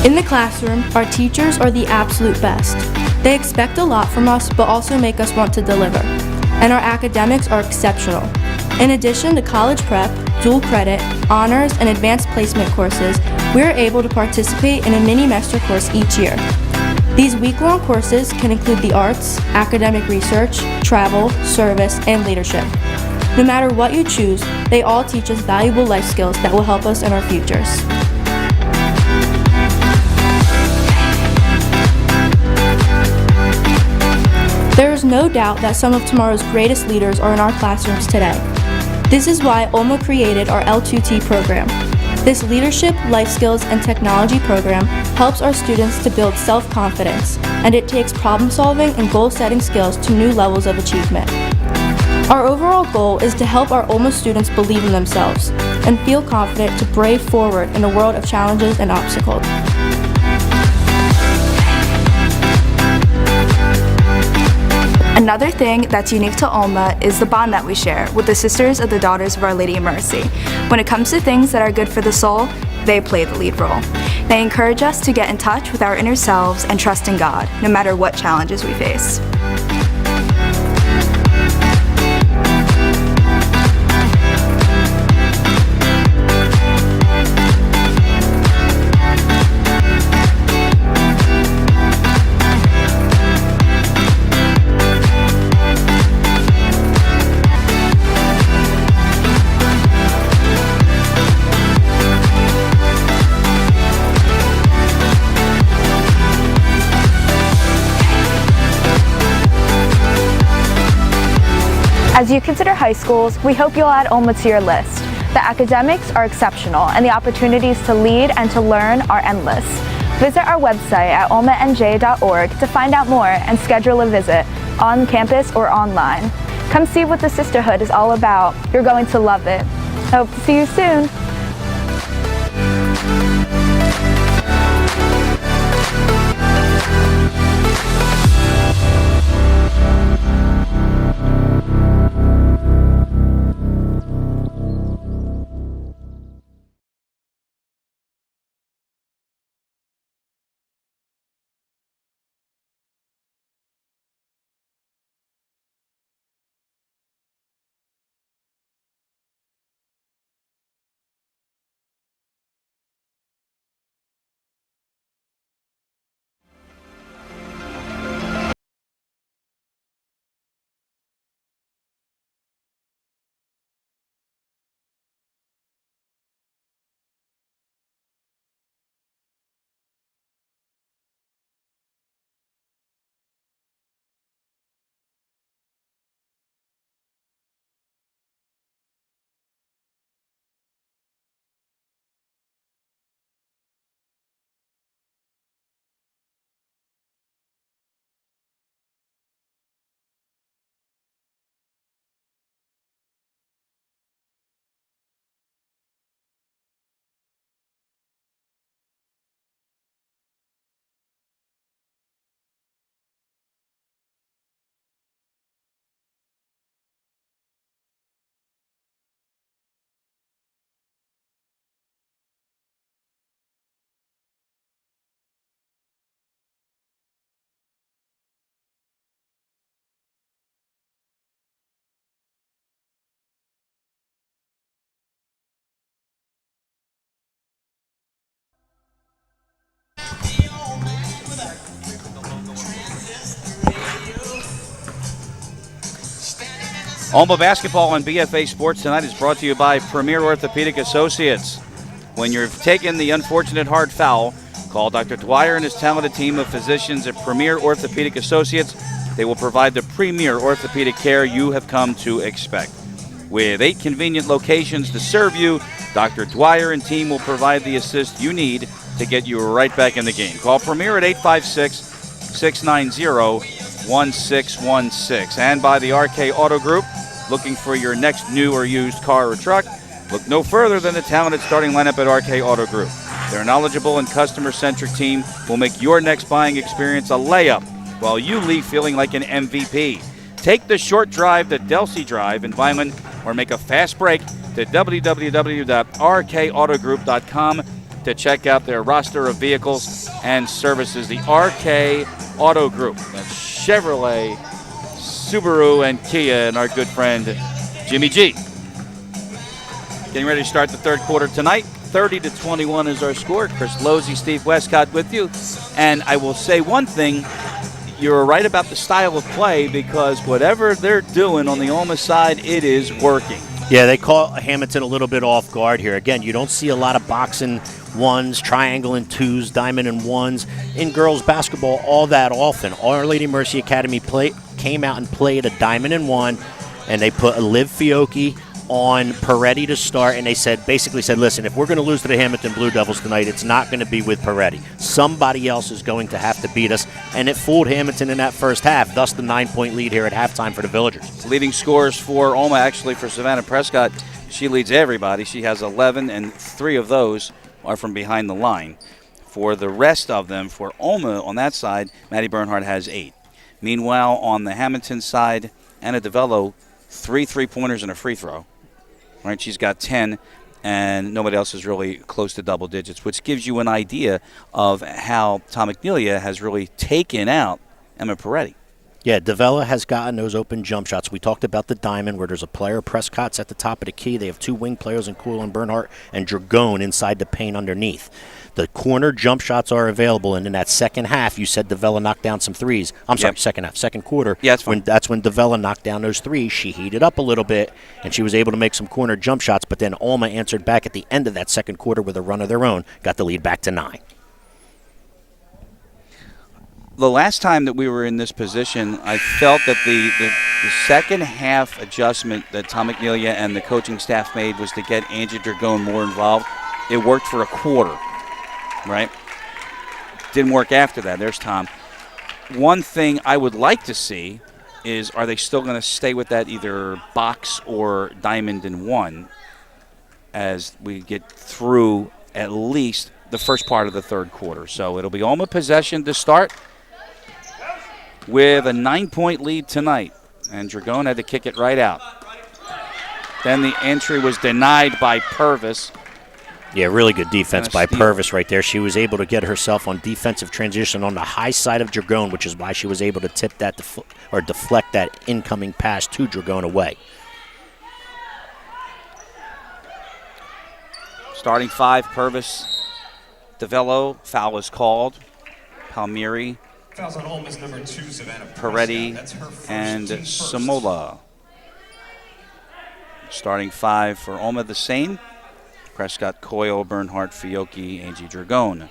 In the classroom, our teachers are the absolute best. They expect a lot from us, but also make us want to deliver. And our academics are exceptional. In addition to college prep, dual credit, honors, and advanced placement courses, we are able to participate in a mini-master course each year. These week-long courses can include the arts, academic research, travel, service, and leadership. No matter what you choose, they all teach us valuable life skills that will help us in our futures. There is no doubt that some of tomorrow's greatest leaders are in our classrooms today. This is why Olma created our L2T program. This leadership, life skills, and technology program helps our students to build self-confidence, and it takes problem-solving and goal-setting skills to new levels of achievement. Our overall goal is to help our Olma students believe in themselves and feel confident to brave forward in a world of challenges and obstacles. Another thing that's unique to Olma is the bond that we share with the Sisters of the Daughters of Our Lady of Mercy. When it comes to things that are good for the soul, they play the lead role. They encourage us to get in touch with our inner selves and trust in God, no matter what challenges we face. As you consider high schools, we hope you'll add Olma to your list. The academics are exceptional, and the opportunities to lead and to learn are endless. Visit our website at olmanj.org to find out more and schedule a visit on campus or online. Come see what the sisterhood is all about. You're going to love it. I hope to see you soon. Olma basketball on BFA Sports tonight is brought to you by Premier Orthopedic Associates. When you've taken the unfortunate hard foul, call Dr. Dwyer and his talented team of physicians at Premier Orthopedic Associates. They will provide the premier orthopedic care you have come to expect. With 8 convenient locations to serve you, Dr. Dwyer and team will provide the assist you need to get you right back in the game. Call Premier at 856-690-1616. And by the RK Auto Group, looking for your next new or used car or truck? Look no further than the talented starting lineup at RK Auto Group. Their knowledgeable and customer-centric team will make your next buying experience a layup while you leave feeling like an MVP. Take the short drive to Delsey Drive in Vineland or make a fast break to www.rkautogroup.com to check out their roster of vehicles and services. The RK Auto Group. That's Chevrolet, Subaru, and Kia, and our good friend Jimmy G. Getting ready to start the third quarter tonight. 30-21 is our score. Chris Losey, Steve Westcott with you. And I will say one thing. You're right about the style of play because whatever they're doing on the Olma side, it is working. Yeah, they caught Hammonton a little bit off guard here. Again, you don't see a lot of boxing ones, triangle and twos, diamond and ones in girls basketball all that often. Our Lady Mercy Academy came out and played a diamond and one, and they put Liv Fiocchi on Peretti to start, and they basically said, listen, if we're going to lose to the Hammonton Blue Devils tonight, it's not going to be with Peretti. Somebody else is going to have to beat us, and it fooled Hammonton in that first half, thus the 9-point lead here at halftime for the Villagers. Leading scorers for Olma, actually for Savannah Prescott, she leads everybody. She has 11, and 3 of those are from behind the line. For the rest of them, for Olma on that side, Maddie Bernhardt has 8. Meanwhile, on the Hammonton side, Anna DeVello, 3 3-pointers and a free throw. Right, she's got 10, and nobody else is really close to double digits, which gives you an idea of how Tom McNelia has really taken out Emma Peretti. Yeah, Davella has gotten those open jump shots. We talked about the diamond where there's a player, Prescott's at the top of the key. They have 2 wing players in Cool and Bernhardt and Dragone inside the paint underneath. The corner jump shots are available, and in that second half, you said Davella knocked down some threes. I'm sorry, second half, second quarter. Yeah, that's fine. That's when Davella knocked down those threes. She heated up a little bit, and she was able to make some corner jump shots, but then Olma answered back at the end of that second quarter with a run of their own, got the lead back to 9. The last time that we were in this position, I felt that the second half adjustment that Tom McNelia and the coaching staff made was to get Angie Dragone more involved. It worked for a quarter, right? Didn't work after that. There's Tom. One thing I would like to see is, are they still going to stay with that either box or diamond and one as we get through at least the first part of the third quarter? So it'll be Olma possession to start with a 9-point lead tonight. And Dragone had to kick it right out. Then the entry was denied by Purvis. Yeah, really good defense by Purvis right there. She was able to get herself on defensive transition on the high side of Dragone, which is why she was able to tip that or deflect that incoming pass to Dragone away. Starting 5, Purvis, DeVello, foul is called. Palmieri, Fouls on Olma's number 2, Savannah Peretti, That's her first, and team first. Samola. Starting 5 for Olma the same. Prescott, Coyle, Bernhardt, Fiocchi, Angie Dragone.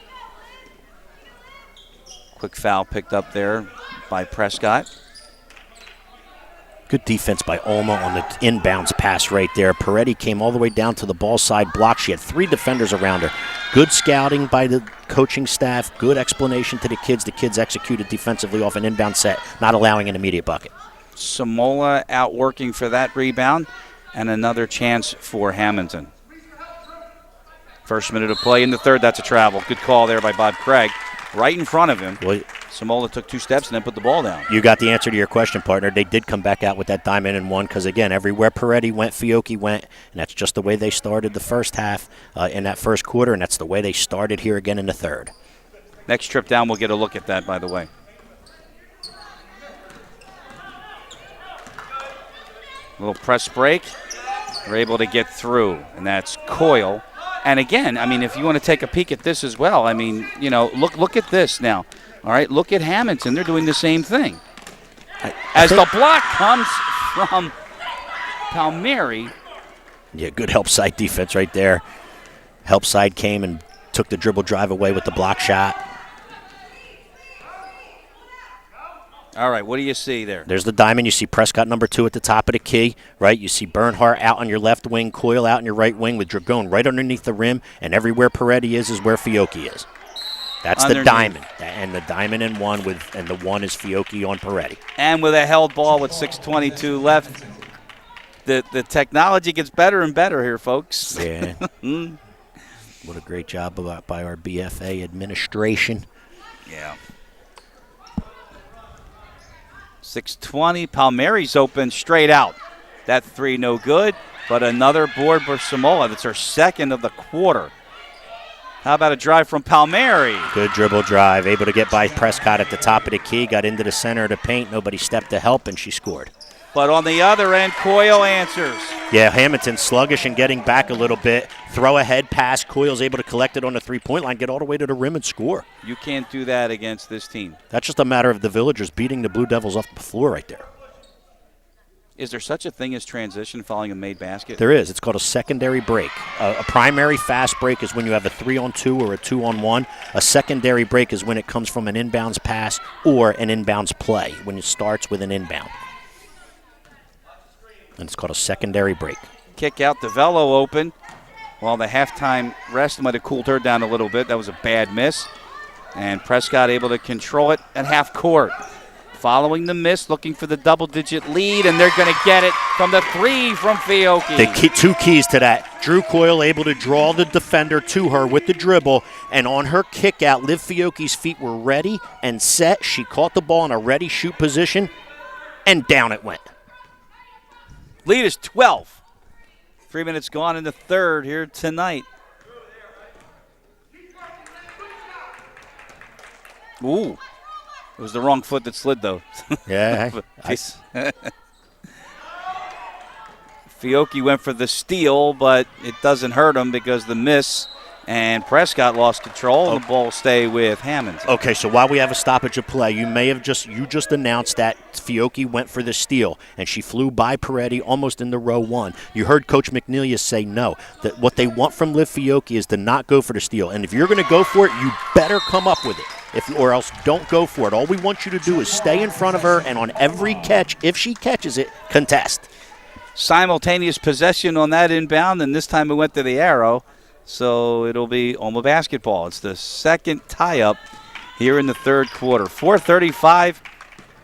Quick foul picked up there by Prescott. Good defense by Olma on the inbounds pass right there. Peretti came all the way down to the ball side block. She had 3 defenders around her. Good scouting by the coaching staff. Good explanation to the kids. The kids executed defensively off an inbound set, not allowing an immediate bucket. Samola out working for that rebound, and another chance for Hammonton. First minute of play in the third. That's a travel. Good call there by Bob Craig. Right in front of him. Well, Samola took 2 steps and then put the ball down. You got the answer to your question, partner. They did come back out with that diamond and one because, again, everywhere Peretti went, Fiocchi went, and that's just the way they started the first half in that first quarter, and that's the way they started here again in the third. Next trip down, we'll get a look at that, by the way. Little press break. They're able to get through, and that's Coyle. And again, I mean, if you want to take a peek at this as well, I mean, you know, look at this now. All right, look at Hammonton. They're doing the same thing. As the block comes from Palmieri. Yeah, good help side defense right there. Help side came and took the dribble drive away with the block shot. All right, what do you see there? There's the diamond. You see Prescott number 2 at the top of the key, right? You see Bernhardt out on your left wing, Coyle out on your right wing with Dragone right underneath the rim, and everywhere Peretti is where Fiocchi is. That's underneath. The diamond, and the diamond in one and the one is Fiocchi on Peretti. And with a held ball with 6:22 left, the technology gets better and better here, folks. Yeah. What a great job by our BFA administration. Yeah. 6:20. Palmieri's open straight out. That 3 no good, but another board for Samoa. That's her second of the quarter. How about a drive from Palmieri? Good dribble drive. Able to get by Prescott at the top of the key. Got into the center of the paint. Nobody stepped to help, and she scored. But on the other end, Coyle answers. Yeah, Hammonton sluggish and getting back a little bit. Throw ahead pass. Coyle's able to collect it on the three-point line, get all the way to the rim and score. You can't do that against this team. That's just a matter of the Villagers beating the Blue Devils off the floor right there. Is there such a thing as transition following a made basket? There is. It's called a secondary break. A primary fast break is when you have a 3-on-2 or a 2-on-1. A secondary break is when it comes from an inbounds pass or an inbounds play, when it starts with an inbound. And it's called a secondary break. Kick out, DeVello open. Well, the halftime rest might have cooled her down a little bit. That was a bad miss. And Prescott able to control it at half court. Following the miss, looking for the double-digit lead, and they're going to get it from the 3 from Fiocchi. The two keys to that. Drew Coyle able to draw the defender to her with the dribble, and on her kick out, Liv Fiocchi's feet were ready and set. She caught the ball in a ready shoot position, and down it went. Lead is 12. 3 minutes gone in the third here tonight. Ooh. It was the wrong foot that slid, though. Yeah. Fiocchi went for the steal, but it doesn't hurt him because the miss, and Prescott lost control, and the ball will stay with Hammonton. Okay, so while we have a stoppage of play, you just announced that Fiocchi went for the steal, and she flew by Peretti almost in the row 1. You heard Coach McNelia say no, that what they want from Liv Fiocchi is to not go for the steal, and if you're going to go for it, you better come up with it. Or else don't go for it. All we want you to do is stay in front of her, and on every catch, if she catches it, contest. Simultaneous possession on that inbound, and this time it went to the arrow, so it'll be Olma basketball. It's the second tie-up here in the third quarter. 4:35,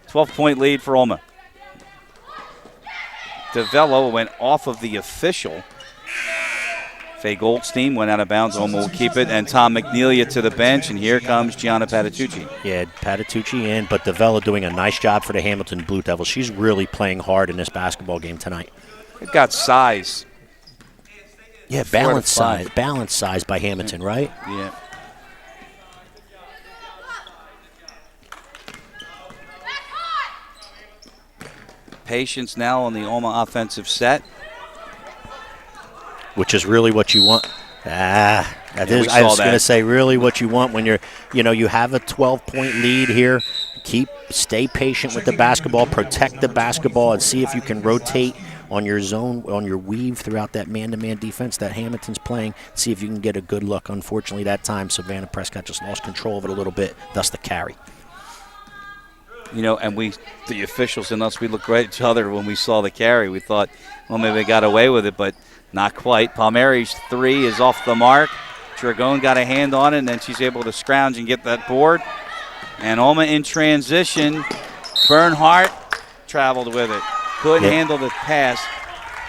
12-point lead for Olma. DeVello went off of the official. Faye Goldstein went out of bounds. Olma will keep it. And Tom McNelia to the bench. And here comes Gianna Patitucci. Yeah, Patitucci in, but DeVello doing a nice job for the Hammonton Blue Devils. She's really playing hard in this basketball game tonight. They've got size. Yeah, balanced size by Hammonton, right? Yeah. Patience now on the Olma offensive set. Which is really what you want. I was going to say really what you want when you have a 12-point lead here. Stay patient with the basketball, protect the basketball, and see if you can rotate on your zone, on your weave throughout that man-to-man defense that Hammonton's playing. See if you can get a good look. Unfortunately, that time, Savannah Prescott just lost control of it a little bit, thus the carry. And the officials and us, we looked right at each other when we saw the carry. We thought, well, maybe they got away with it, but not quite. Palmieri's 3 is off the mark. Dragone got a hand on it, and then she's able to scrounge and get that board. And Olma in transition. Bernhardt traveled with it. Couldn't handle the pass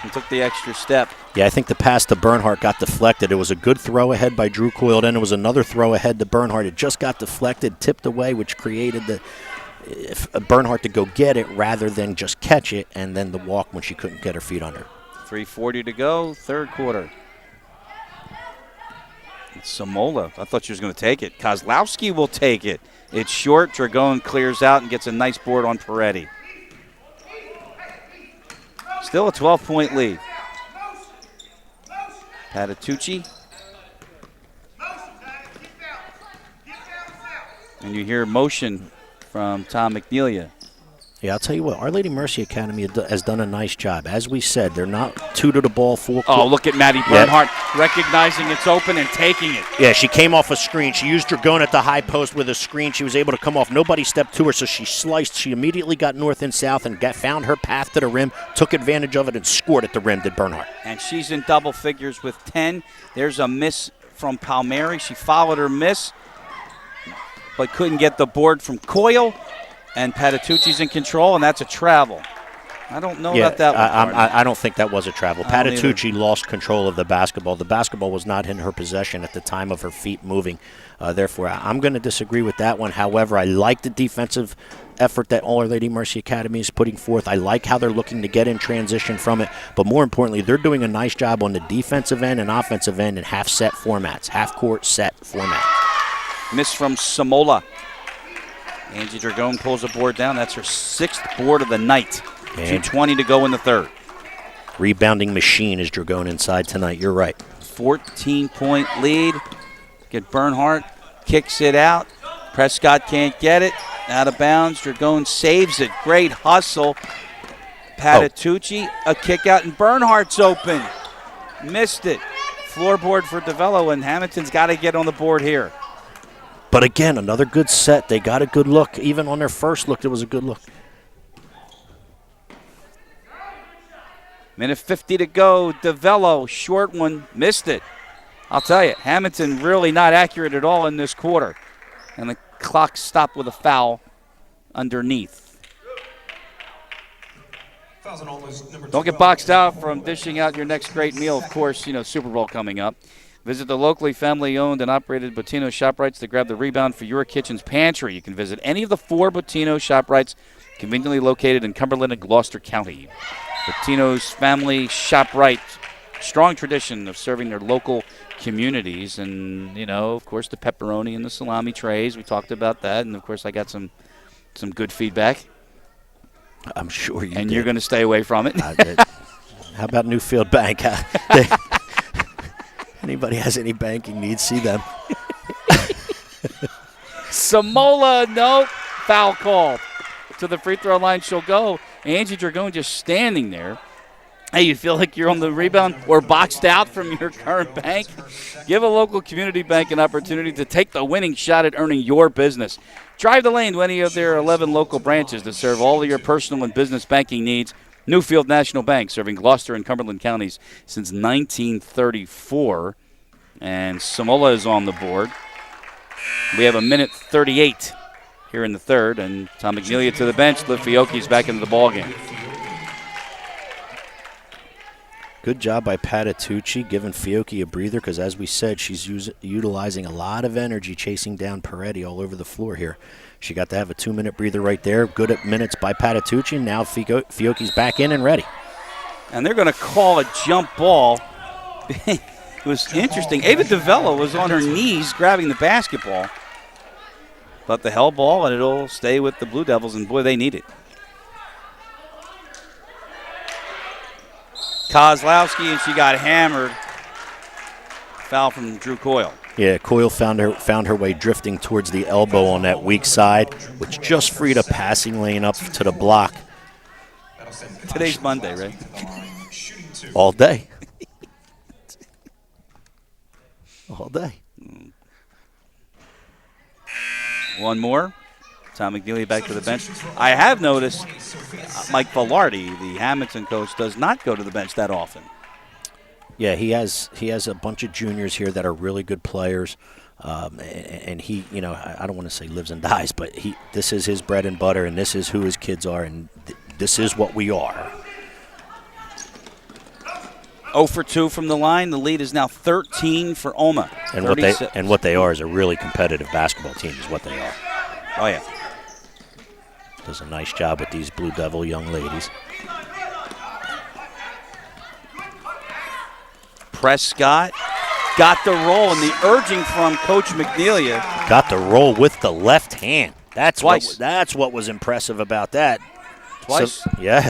and took the extra step. Yeah, I think the pass to Bernhardt got deflected. It was a good throw ahead by Drew Coyle. Then it was another throw ahead to Bernhardt. It just got deflected, tipped away, which created Bernhardt to go get it rather than just catch it, and then the walk when she couldn't get her feet under. 3:40 to go, third quarter. It's Samola. I thought she was going to take it. Kozlowski will take it. It's short. Dragone clears out and gets a nice board on Peretti. Still a 12-point lead. Patitucci. And you hear motion from Tom McNelia. Yeah, I'll tell you what, Our Lady Mercy Academy has done a nice job. As we said, they're not two to the ball full. Oh, look at Maddie Bernhardt. recognizing it's open and taking it. Yeah, she came off a screen. She used Dragone at the high post with a screen. She was able to come off. Nobody stepped to her, so she sliced. She immediately got north and south and found her path to the rim, took advantage of it, and scored at the rim, did Bernhardt. And she's in double figures with 10. There's a miss from Palmieri. She followed her miss, but couldn't get the board from Coyle. And Patitucci's in control, and that's a travel. I don't know about that one. I don't think that was a travel. I don't Patitucci lost control of the basketball. The basketball was not in her possession at the time of her feet moving. Therefore, I'm going to disagree with that one. However, I like the defensive effort that All Our Lady Mercy Academy is putting forth. I like how they're looking to get in transition from it. But more importantly, they're doing a nice job on the defensive end and offensive end in half-set formats, half-court set formats. Miss from Samola. Angie Dragone pulls the board down. That's her 6th board of the night. 2:20 to go in the third. Rebounding machine is Dragone inside tonight. You're right. 14-point lead. Get Bernhardt, kicks it out. Prescott can't get it. Out of bounds. Dragone saves it. Great hustle. Patitucci, a kick out, and Bernhardt's open. Missed it. Floorboard for DeVello, and Hammonton's got to get on the board here. But again, another good set. They got a good look. Even on their first look, it was a good look. Minute 50 to go. DeVello, short one, missed it. I'll tell you, Hammonton really not accurate at all in this quarter. And the clock stopped with a foul underneath. Don't get boxed out from dishing out your next great meal. Of course, Super Bowl coming up. Visit the locally family-owned and operated Bottino ShopRites to grab the rebound for your kitchen's pantry. You can visit any of the 4 Bottino ShopRites conveniently located in Cumberland and Gloucester County. Bottino's Family ShopRite, strong tradition of serving their local communities. And, of course, the pepperoni and the salami trays. We talked about that. And, of course, I got some good feedback. I'm sure you And did. You're going to stay away from it. I did. How about Newfield Bank? Anybody has any banking needs, see them. Samola, no. Foul call. To the free throw line she'll go. Angie Dragone just standing there. Hey, you feel like you're on the rebound or boxed out from your current bank? Give a local community bank an opportunity to take the winning shot at earning your business. Drive the lane to any of their 11 local branches to serve all of your personal and business banking needs. Newfield National Bank, serving Gloucester and Cumberland counties since 1934. And Samola is on the board. We have a minute 38 here in the third, and Tom McNelia to the bench. Liv Fiocchi's back into the ballgame. Good job by Patitucci giving Fiocchi a breather because, as we said, she's utilizing a lot of energy chasing down Peretti all over the floor here. She got to have a 2-minute breather right there. Good at minutes by Patitucci. Now Fiocchi's back in and ready. And they're going to call a jump ball. It was interesting. Ava DeVello was on her knees grabbing the basketball. But the hell ball, and it'll stay with the Blue Devils, and boy, they need it. Kozlowski, and she got hammered. Foul from Drew Coyle. Yeah, Coyle found her way drifting towards the elbow on that weak side, which just freed a passing lane up to the block. Today's Monday, right? All day. All day. One more. Tom McNeely back to the bench. I have noticed Mike Velarde, the Hammonton coach, does not go to the bench that often. Yeah, he has a bunch of juniors here that are really good players, and he, I don't want to say lives and dies, but this is his bread and butter, and this is who his kids are, and this is what we are. 0 for 2 from the line. The lead is now 13 for Olma. And what they are is a really competitive basketball team is what they are. Oh, yeah. Does a nice job with these Blue Devil young ladies. Prescott got the roll, and the urging from Coach McNelia. Got the roll with the left hand. That's Twice. That's what was impressive about that. Twice.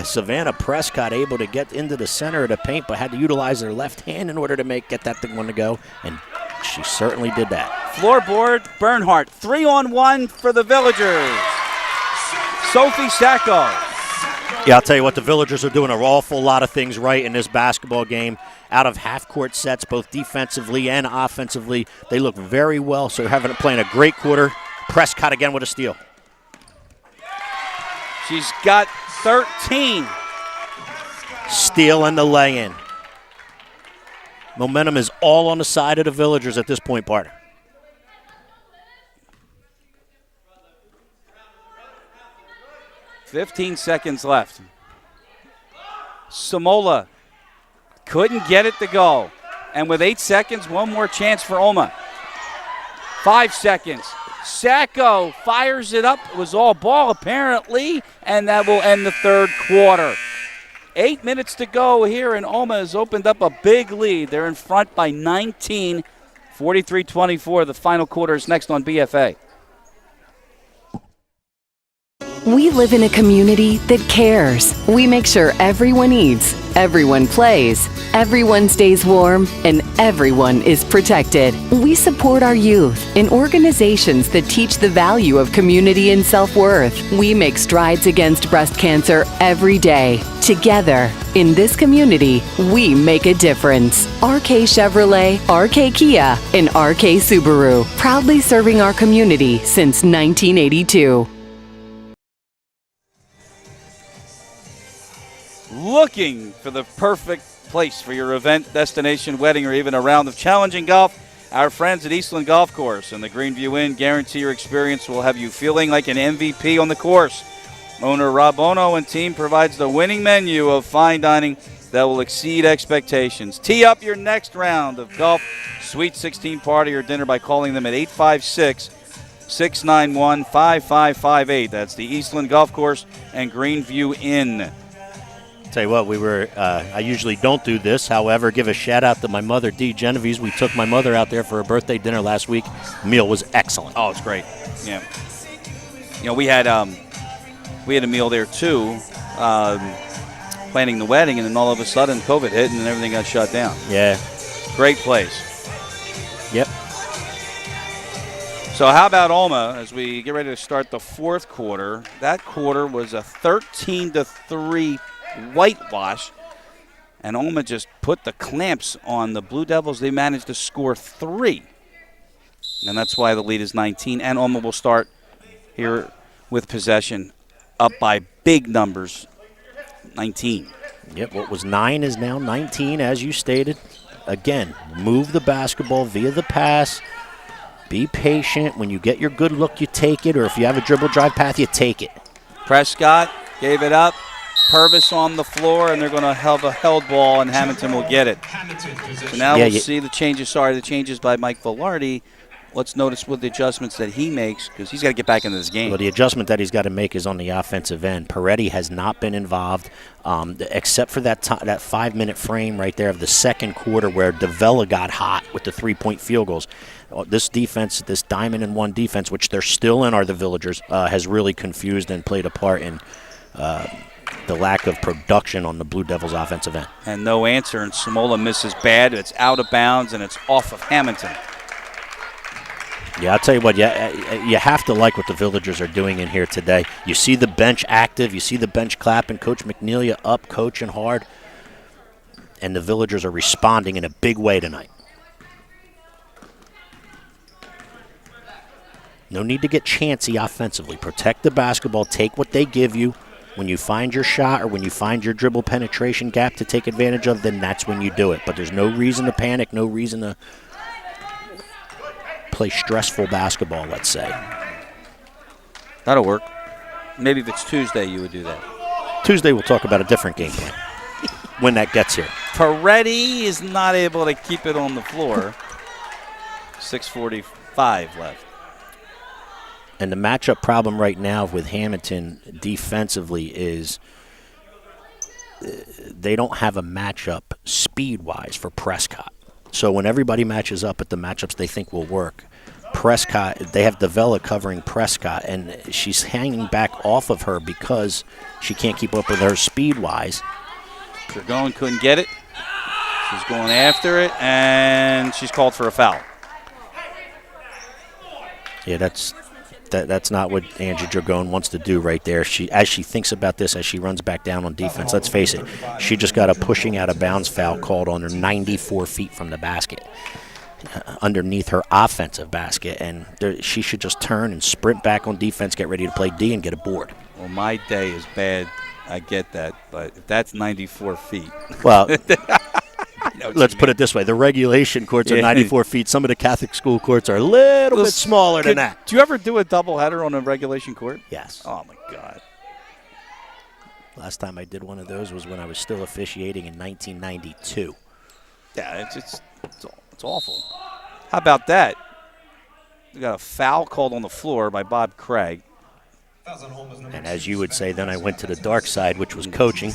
Savannah Prescott able to get into the center of the paint, but had to utilize their left hand in order to get that thing to go, and she certainly did that. Floorboard, Bernhardt. 3-on-1 for the Villagers. Sophie Sacco. Yeah, I'll tell you what, the Villagers are doing an awful lot of things right in this basketball game. Out of half-court sets, both defensively and offensively, they look very well. So playing a great quarter. Prescott again with a steal. She's got 13. Steal and the lay-in. Momentum is all on the side of the Villagers at this point, partner. $15 seconds left. Samola couldn't get it to go. And with 8 seconds, one more chance for Olma. 5 seconds. Sacco fires it up. It was all ball apparently, and that will end the third quarter. 8 minutes to go here, and Olma has opened up a big lead. They're in front by 19, 43-24. The final quarter is next on BFA. We live in a community that cares. We make sure everyone eats, everyone plays, everyone stays warm, and everyone is protected. We support our youth in organizations that teach the value of community and self-worth. We make strides against breast cancer every day. Together, in this community, we make a difference. RK Chevrolet, RK Kia, and RK Subaru, proudly serving our community since 1982. Looking for the perfect place for your event, destination, wedding, or even a round of challenging golf, our friends at Eastland Golf Course and the Greenview Inn guarantee your experience will have you feeling like an MVP on the course. Owner Rob Bono and team provides the winning menu of fine dining that will exceed expectations. Tee up your next round of golf, Sweet 16 party, or dinner by calling them at 856-691-5558. That's the Eastland Golf Course and Greenview Inn. Tell you what, I usually don't do this. However, give a shout out to my mother, Dee Genovese. We took my mother out there for her birthday dinner last week. The meal was excellent. Oh, it's great. Yeah. You know, we had a meal there too, planning the wedding, and then all of a sudden COVID hit and then everything got shut down. Yeah. Great place. Yep. So how about Olma as we get ready to start the fourth quarter? That quarter was a 13-3 whitewash, and Olma just put the clamps on the Blue Devils. They managed to score 3, and that's why the lead is 19, and Olma will start here with possession up by big numbers, 19. Yep, what was 9 is now 19, as you stated. Again, move the basketball via the pass. Be patient. When you get your good look, you take it, or if you have a dribble drive path, you take it. Prescott gave it up. Purvis on the floor, and they're going to have a held ball, and Hammonton will get it. So now we'll see the changes. The changes by Mike Velarde. Let's notice what the adjustments that he makes, because he's got to get back into this game. Well, the adjustment that he's got to make is on the offensive end. Peretti has not been involved, except for that 5-minute frame right there of the second quarter where Davila got hot with the 3-point field goals. This defense, this diamond-and-one defense, which they're still in, are the Villagers, has really confused and played a part in the lack of production on the Blue Devils' offensive end. And no answer, and Samola misses bad. It's out of bounds, and it's off of Hammonton. Yeah, I'll tell you what, you have to like what the Villagers are doing in here today. You see the bench active. You see the bench clapping. Coach McNelia up, coaching hard. And the Villagers are responding in a big way tonight. No need to get chancy offensively. Protect the basketball. Take what they give you. When you find your shot or when you find your dribble penetration gap to take advantage of, then that's when you do it. But there's no reason to panic, no reason to play stressful basketball, let's say. That'll work. Maybe if it's Tuesday, you would do that. Tuesday, we'll talk about a different game plan when that gets here. Peretti is not able to keep it on the floor. 6:45 left. And the matchup problem right now with Hammonton defensively is they don't have a matchup speed-wise for Prescott. So when everybody matches up at the matchups they think will work, Prescott, they have Davila covering Prescott, and she's hanging back off of her because she can't keep up with her speed-wise. Dragon couldn't get it. She's going after it, and she's called for a foul. Yeah, that's That's not what Angie Dragone wants to do right there. As she thinks about this, as she runs back down on defense, let's face it, she just got a pushing out of bounds foul called on her 94 feet from the basket, underneath her offensive basket, and she should just turn and sprint back on defense, get ready to play D, and get a board. Well, my day is bad. I get that, but if that's 94 feet. Well, let's put it this way. The regulation courts are 94 feet. Some of the Catholic school courts are a little bit smaller than that. Do you ever do a doubleheader on a regulation court? Yes. Oh, my God. Last time I did one of those was when I was still officiating in 1992. Yeah, it's awful. How about that? We got a foul called on the floor by Bob Craig. And as you would say, then I went to the dark side, which was coaching.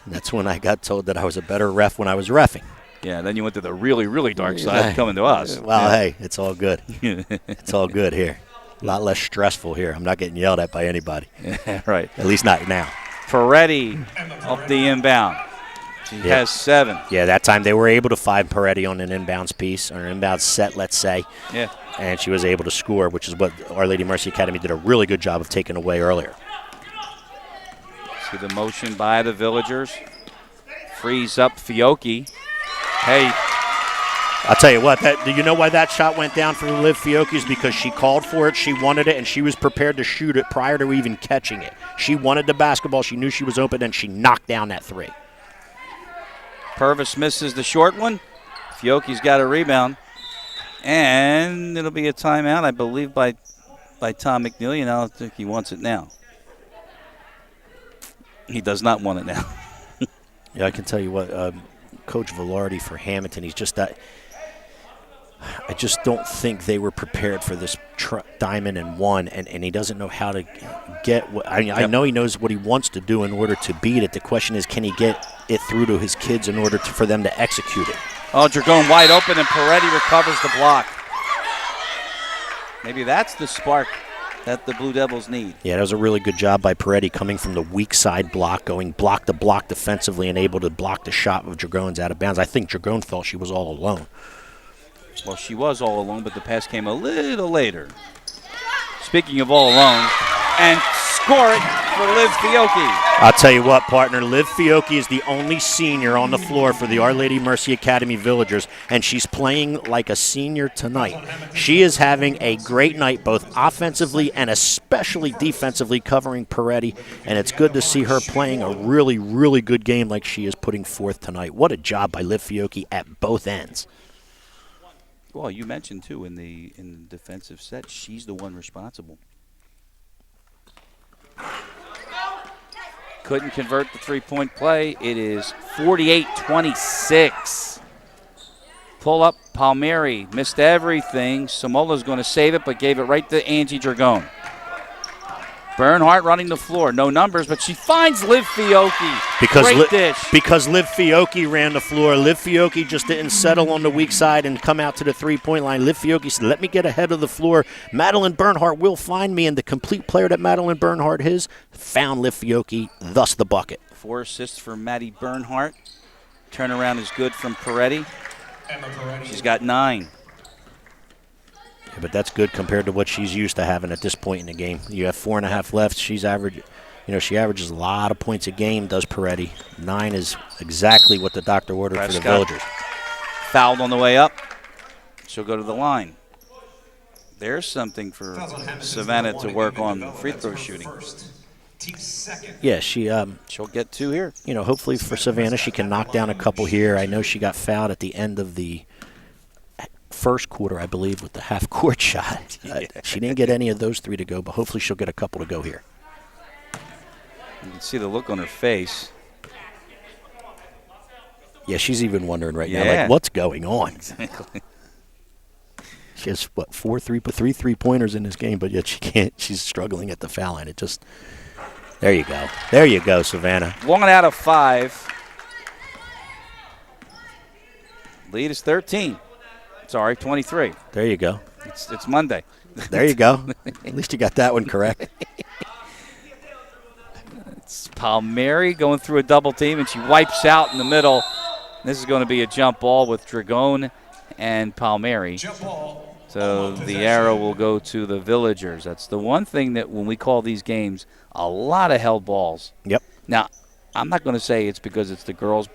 That's when I got told that I was a better ref when I was reffing. Yeah, then you went to the really, really dark side coming to us. Well, hey, it's all good. It's all good here. A lot less stressful here. I'm not getting yelled at by anybody. Yeah, right. At least not now. Peretti up the inbound. She has 7. Yeah, that time they were able to find Peretti on an inbounds piece, or an inbounds set, let's say. Yeah. And she was able to score, which is what Our Lady Mercy Academy did a really good job of taking away earlier. See the motion by the Villagers. Frees up Fiocchi. Hey. I'll tell you what, do you know why that shot went down for Liv Fiocchi? Is because she called for it, she wanted it, and she was prepared to shoot it prior to even catching it. She wanted the basketball, she knew she was open, and she knocked down that 3. Purvis misses the short one. Fiocchi's got a rebound. And it'll be a timeout, I believe, by Tom McNeely, and I don't think he wants it now. He does not want it now. Yeah, I can tell you what, Coach Velarde for Hammonton, he's just that. I just don't think they were prepared for this diamond and 1, and he doesn't know how to get what. I know he knows what he wants to do in order to beat it. The question is, can he get it through to his kids in order for them to execute it? Oh, Dragone wide open, and Peretti recovers the block. Maybe that's the spark that the Blue Devils need. Yeah, that was a really good job by Peretti coming from the weak side block, going block to block defensively and able to block the shot of Dragone's out of bounds. I think Dragone thought she was all alone. Well, she was all alone, but the pass came a little later. Speaking of all alone, and score it for Liv Fiocchi. I'll tell you what, partner, Liv Fiocchi is the only senior on the floor for the Our Lady Mercy Academy Villagers, and she's playing like a senior tonight. She is having a great night, both offensively and especially defensively, covering Peretti, and it's good to see her playing a really, really good game like she is putting forth tonight. What a job by Liv Fiocchi at both ends. Well, you mentioned, too, in the defensive set, she's the one responsible. Couldn't convert the three-point play. It is 48-26. Pull up, Palmieri missed everything. Samola's going to save it, but gave it right to Angie Dragone. Bernhardt running the floor. No numbers, but she finds Liv Fiocchi. Great dish. Because Liv Fiocchi ran the floor. Liv Fiocchi just didn't settle on the weak side and come out to the three-point line. Liv Fiocchi said, let me get ahead of the floor. Madeline Bernhardt will find me, and the complete player that Madeline Bernhardt is found Liv Fiocchi, thus the bucket. 4 assists for Maddie Bernhardt. Turnaround is good from Peretti. She's got 9. Yeah, but that's good compared to what she's used to having at this point in the game. You have 4.5 left. She averages a lot of points a game, does Peretti. 9 is exactly what the doctor ordered for the Villagers. Fouled on the way up. She'll go to the line. There's something for Savannah to work on free throw shooting. Yeah, she'll get 2 here. Hopefully for Savannah, she can knock down a couple here. I know she got fouled at the end of the first quarter, I believe, with the half-court shot. She didn't get any of those 3 to go, but hopefully she'll get a couple to go here. You can see the look on her face. Yeah, she's even wondering right now, like, what's going on? Exactly. She has, three three-pointers in this game, but yet she can't. She's struggling at the foul line. There you go. There you go, Savannah. 1 out of 5. Lead is 13. Sorry, 23. There you go. It's Monday. There you go. At least you got that one correct. It's Palmieri going through a double team, and she wipes out in the middle. This is going to be a jump ball with Dragone and Palmieri. So So the arrow will go to the Villagers. That's the one thing that when we call these games, a lot of held balls. Yep. Now, I'm not going to say it's because it's the girls'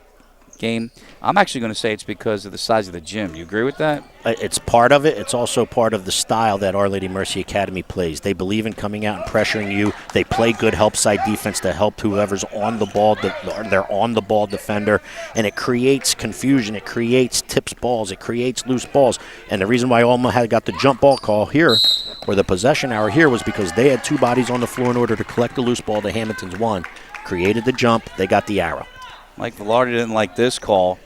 game. I'm actually going to say it's because of the size of the gym. You agree with that? It's part of it. It's also part of the style that Our Lady Mercy Academy plays. They believe in coming out and pressuring you. They play good help side defense to help whoever's on the ball, their on-the-ball defender, and it creates confusion. It creates tips balls. It creates loose balls. And the reason why Olma had got the jump ball call here, or the possession hour here, was because they had 2 bodies on the floor in order to collect the loose ball. The Hammonton's won. Created the jump. They got the arrow. Mike Velarde didn't like this call.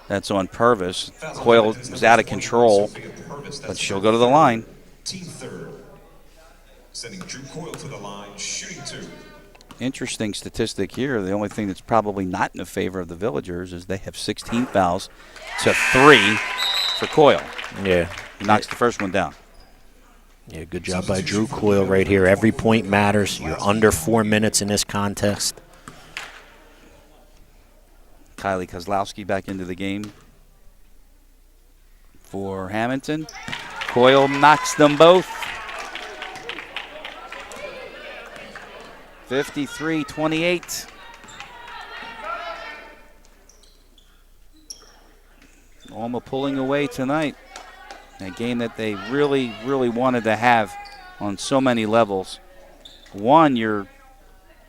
That's on Purvis. Coyle was out of control, but she'll go to the line. Team third, sending Drew Coyle to the line, shooting 2. Interesting statistic here. The only thing that's probably not in the favor of the Villagers is they have 16 fouls to 3 for Coyle. Yeah. He knocks the first one down. Yeah, good job by Drew Coyle right here. Every point matters. You're under 4 minutes in this contest. Kylie Kozlowski back into the game for Hammonton. Coyle knocks them both. 53-28. Olma pulling away tonight. A game that they really, really wanted to have on so many levels. One, you're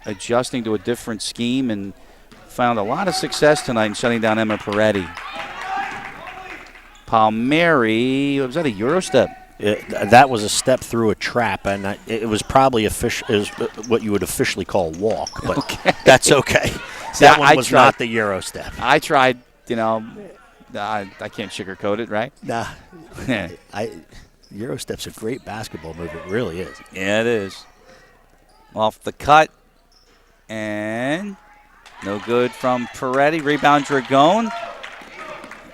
adjusting to a different scheme and found a lot of success tonight in shutting down Emma Peretti. Palmieri, was that a Euro step? That was a step through a trap, and it was probably what you would officially call a walk, but okay. That's okay. That one was not the Euro step. I tried, I can't sugarcoat it, right? Nah. Euro step's a great basketball move. It really is. Yeah, it is. Off the cut, and no good from Peretti. Rebound Dragone.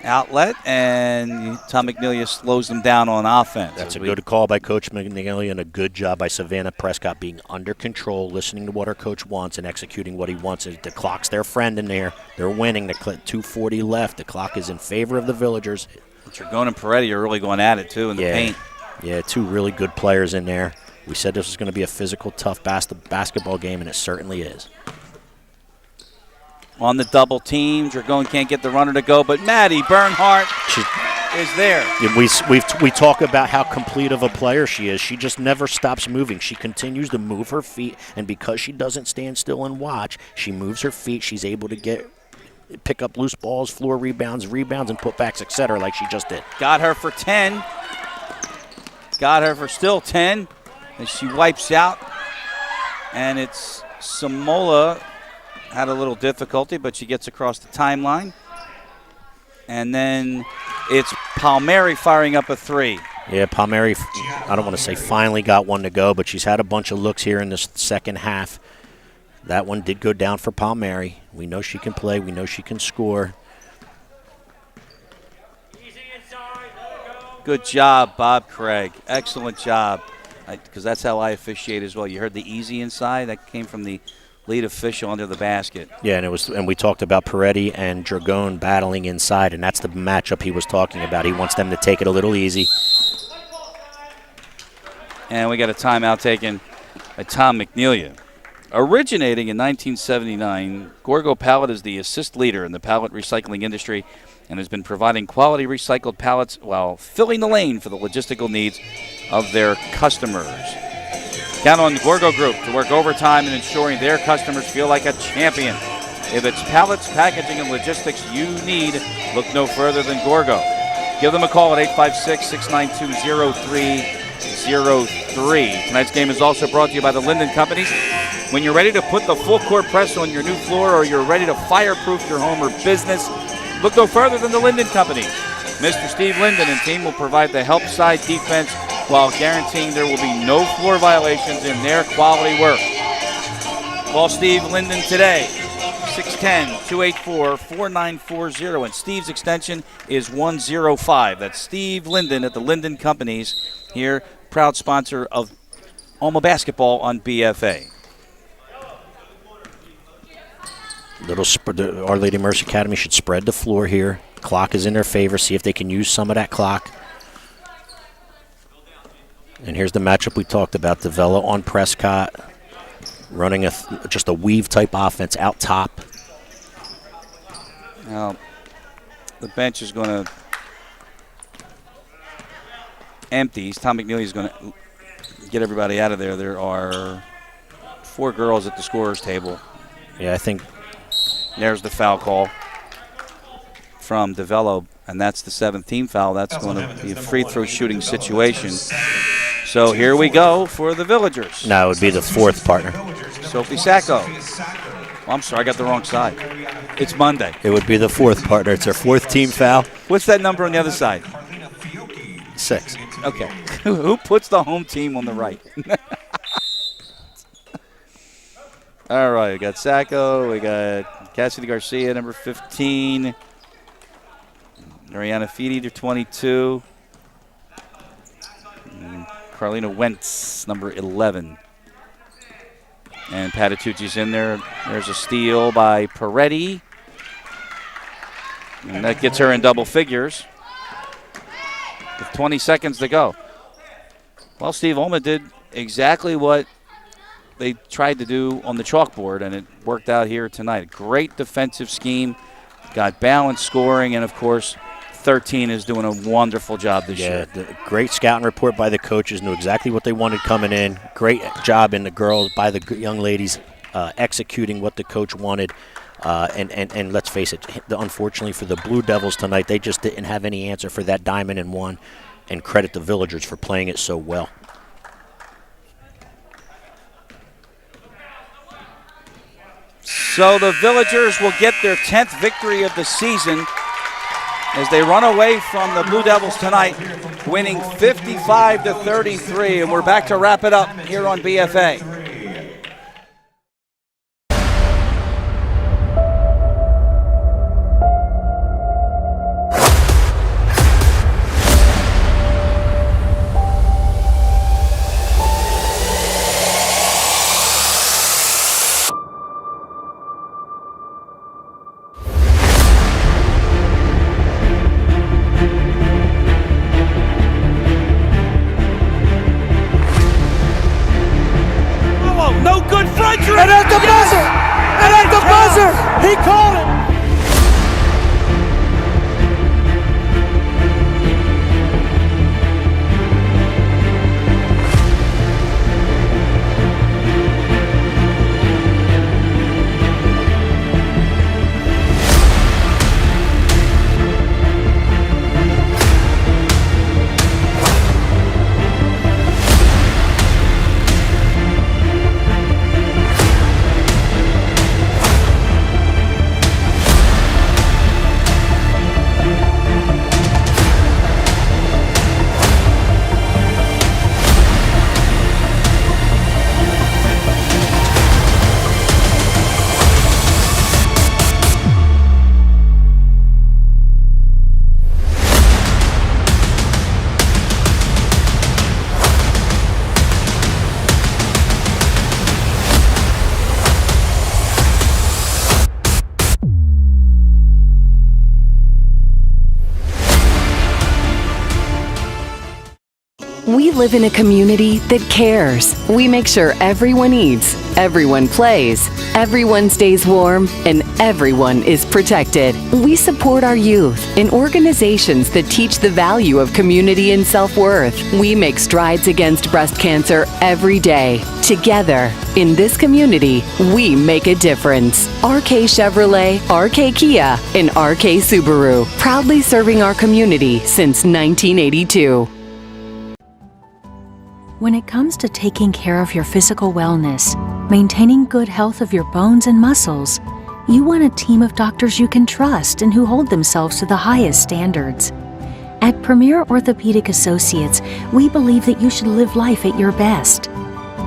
Outlet, and Tom McNelia slows them down on offense. That's a good call by Coach McNelia and a good job by Savannah Prescott being under control, listening to what her coach wants and executing what he wants. The clock's their friend in there. They're winning. The 2:40 left. The clock is in favor of the Villagers. Dragone and Peretti are really going at it, too, in the paint. Yeah, 2 really good players in there. We said this was going to be a physical, tough basketball game, and it certainly is. On the double team, Dragone can't get the runner to go, but Maddie Bernhardt is there. We talk about how complete of a player she is. She just never stops moving. She continues to move her feet, and because she doesn't stand still and watch, she moves her feet. She's able to pick up loose balls, floor rebounds, and putbacks, etc., like she just did. Got her for 10. Got her for still 10. And she wipes out. And it's Samola. Had a little difficulty, but she gets across the timeline. And then it's Palmieri firing up a 3. Yeah, Palmieri, I don't want to say finally got one to go, but she's had a bunch of looks here in the second half. That one did go down for Palmieri. We know she can play. We know she can score. Good job, Bob Craig. Excellent job. Because that's how I officiate as well. You heard the easy inside? That came from the lead official under the basket. Yeah, and we talked about Peretti and Dragone battling inside, and that's the matchup he was talking about. He wants them to take it a little easy. And we got a timeout taken by Tom McNelia. Originating in 1979, Gorgo Pallet is the assist leader in the pallet recycling industry and has been providing quality recycled pallets while filling the lane for the logistical needs of their customers. Count on the Gorgo Group to work overtime in ensuring their customers feel like a champion. If it's pallets, packaging, and logistics you need, look no further than Gorgo. Give them a call at 856-692-0303. Tonight's game is also brought to you by the Linden Companies. When you're ready to put the full court press on your new floor or you're ready to fireproof your home or business, look no further than the Linden Companies. Mr. Steve Linden and team will provide the help side defense while guaranteeing there will be no floor violations in their quality work. Call Steve Linden today, 610-284-4940, and Steve's extension is 105. That's Steve Linden at the Linden Companies here, proud sponsor of Olma basketball on BFA. Our Lady Mercy Academy should spread the floor here. Clock is in their favor. See if they can use some of that clock. And here's the matchup we talked about. DeVello on Prescott, running just a weave-type offense out top. Now, the bench is going to empty. Tom McNeely is going to get everybody out of there. There are 4 girls at the scorer's table. Yeah, I think there's the foul call from DeVello, and that's the 7th team foul. That's going to be a free throw shooting situation. So here we go for the Villagers. No, it would be the 4th partner. Sophie Sacco. Oh, I'm sorry, I got the wrong side. It's Monday. It would be the 4th partner. It's our 4th team foul. What's that number on the other side? 6. Okay. Who puts the home team on the right? All right, we got Sacco. We got Cassidy Garcia, number 15. Mariana Fidi, to 22. And Carlina Wentz, number 11. And Patitucci's in there. There's a steal by Peretti. And that gets her in double figures with 20 seconds to go. Well, Steve, Olma did exactly what they tried to do on the chalkboard, and it worked out here tonight. Great defensive scheme, got balanced scoring, and, of course, 13 is doing a wonderful job this year. Great scouting report by the coaches, knew exactly what they wanted coming in. Great job in the girls, by the young ladies, executing what the coach wanted. And let's face it, unfortunately for the Blue Devils tonight, they just didn't have any answer for that diamond and one, and credit the Villagers for playing it so well. So the Villagers will get their 10th victory of the season as they run away from the Blue Devils tonight, winning 55-33. And we're back to wrap it up here on BFA. And at the buzzer! And at the buzzer! He called it! We live in a community that cares. We make sure everyone eats, everyone plays, everyone stays warm, and everyone is protected. We support our youth in organizations that teach the value of community and self-worth. We make strides against breast cancer every day. Together, in this community, we make a difference. RK Chevrolet, RK Kia, and RK Subaru, proudly serving our community since 1982. When it comes to taking care of your physical wellness, maintaining good health of your bones and muscles, you want a team of doctors you can trust and who hold themselves to the highest standards. At Premier Orthopedic Associates, we believe that you should live life at your best.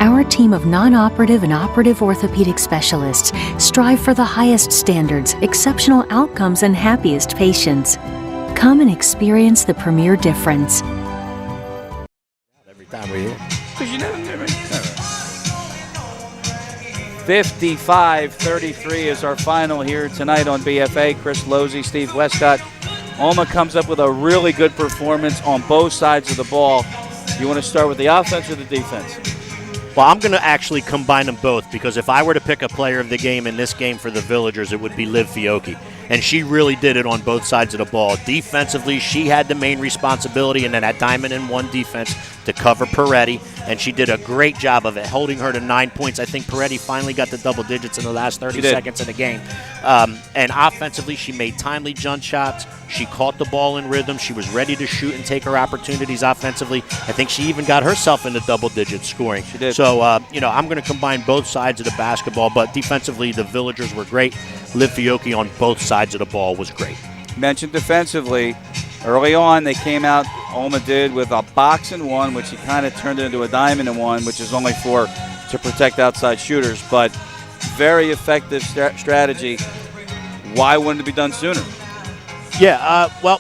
Our team of non-operative and operative orthopedic specialists strive for the highest standards, exceptional outcomes, and happiest patients. Come and experience the Premier difference. Time we're here. 55-33 is our final here tonight on BFA. Chris Losey, Steve Westcott. Olma comes up with a really good performance on both sides of the ball. You want to start with the offense or the defense? Well, I'm going to actually combine them both because if I were to pick a player of the game in this game for the Villagers, it would be Liv Fiocchi. And she really did it on both sides of the ball. Defensively, she had the main responsibility and then had diamond in one defense to cover Peretti, and she did a great job of it, holding her to 9 points. I think Peretti finally got the double digits in the last 30 seconds of the game. And offensively, she made timely jump shots. She caught the ball in rhythm. She was ready to shoot and take her opportunities offensively. I think she even got herself into double digits scoring. She did. So, I'm going to combine both sides of the basketball, but defensively, the Villagers were great. Liv Fiocchi on both sides of the ball was great. Mentioned defensively, early on they came out, Olma did, with a box and one, which he kind of turned into a diamond and one, which is only to protect outside shooters, but very effective strategy. Why wouldn't it be done sooner? Yeah, well,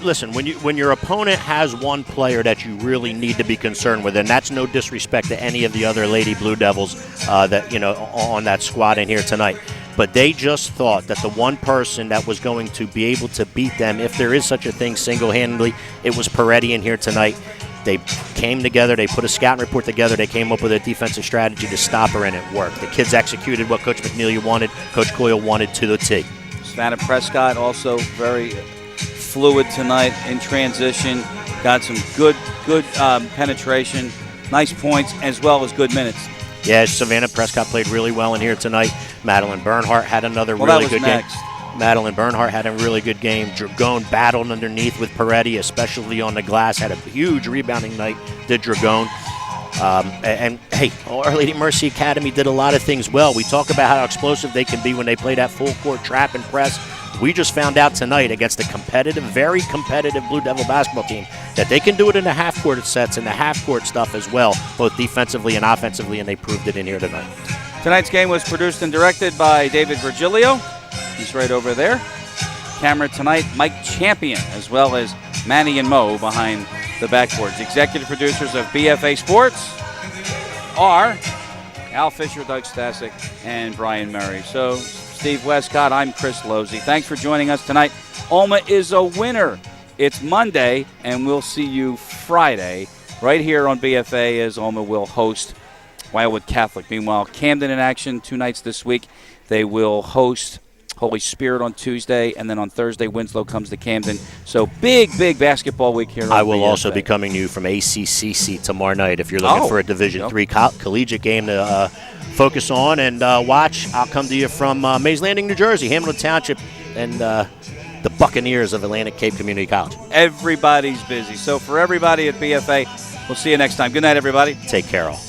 listen, when your opponent has one player that you really need to be concerned with, and that's no disrespect to any of the other Lady Blue Devils that on that squad in here tonight, but they just thought that the one person that was going to be able to beat them, if there is such a thing single-handedly, it was Peretti in here tonight. They came together, they put a scouting report together, they came up with a defensive strategy to stop her, and it worked. The kids executed what Coach McNeely wanted, Coach Coyle wanted to the T. Savannah Prescott also very fluid tonight in transition, got some good penetration, nice points, as well as good minutes. Yeah, Savannah Prescott played really well in here tonight. Madeline Bernhardt had another really good game. Madeline Bernhardt had a really good game. Dragone battled underneath with Peretti, especially on the glass. Had a huge rebounding night, did Dragone. And hey, Our Lady Mercy Academy did a lot of things well. We talk about how explosive they can be when they play that full court trap and press. We just found out tonight against a very competitive Blue Devil basketball team that they can do it in the half-court sets and the half-court stuff as well, both defensively and offensively, and they proved it in here tonight. Tonight's game was produced and directed by David Virgilio. He's right over there. Camera tonight, Mike Champion, as well as Manny and Mo behind the backboards. Executive producers of BFA Sports are Al Fisher, Doug Stasic, and Brian Murray. So, Steve Westcott, I'm Chris Losey. Thanks for joining us tonight. Alma is a winner. It's Monday, and we'll see you Friday right here on BFA as Alma will host Wildwood Catholic. Meanwhile, Camden in action 2 nights this week. They will host Holy Spirit on Tuesday, and then on Thursday, Winslow comes to Camden. So big basketball week here. I will also be coming to you from ACCC tomorrow night if you're looking for a Division III collegiate game to focus on and watch. I'll come to you from Mays Landing, New Jersey, Hammonton Township, and the Buccaneers of Atlantic Cape Community College. Everybody's busy. So for everybody at BFA, we'll see you next time. Good night, everybody. Take care, all.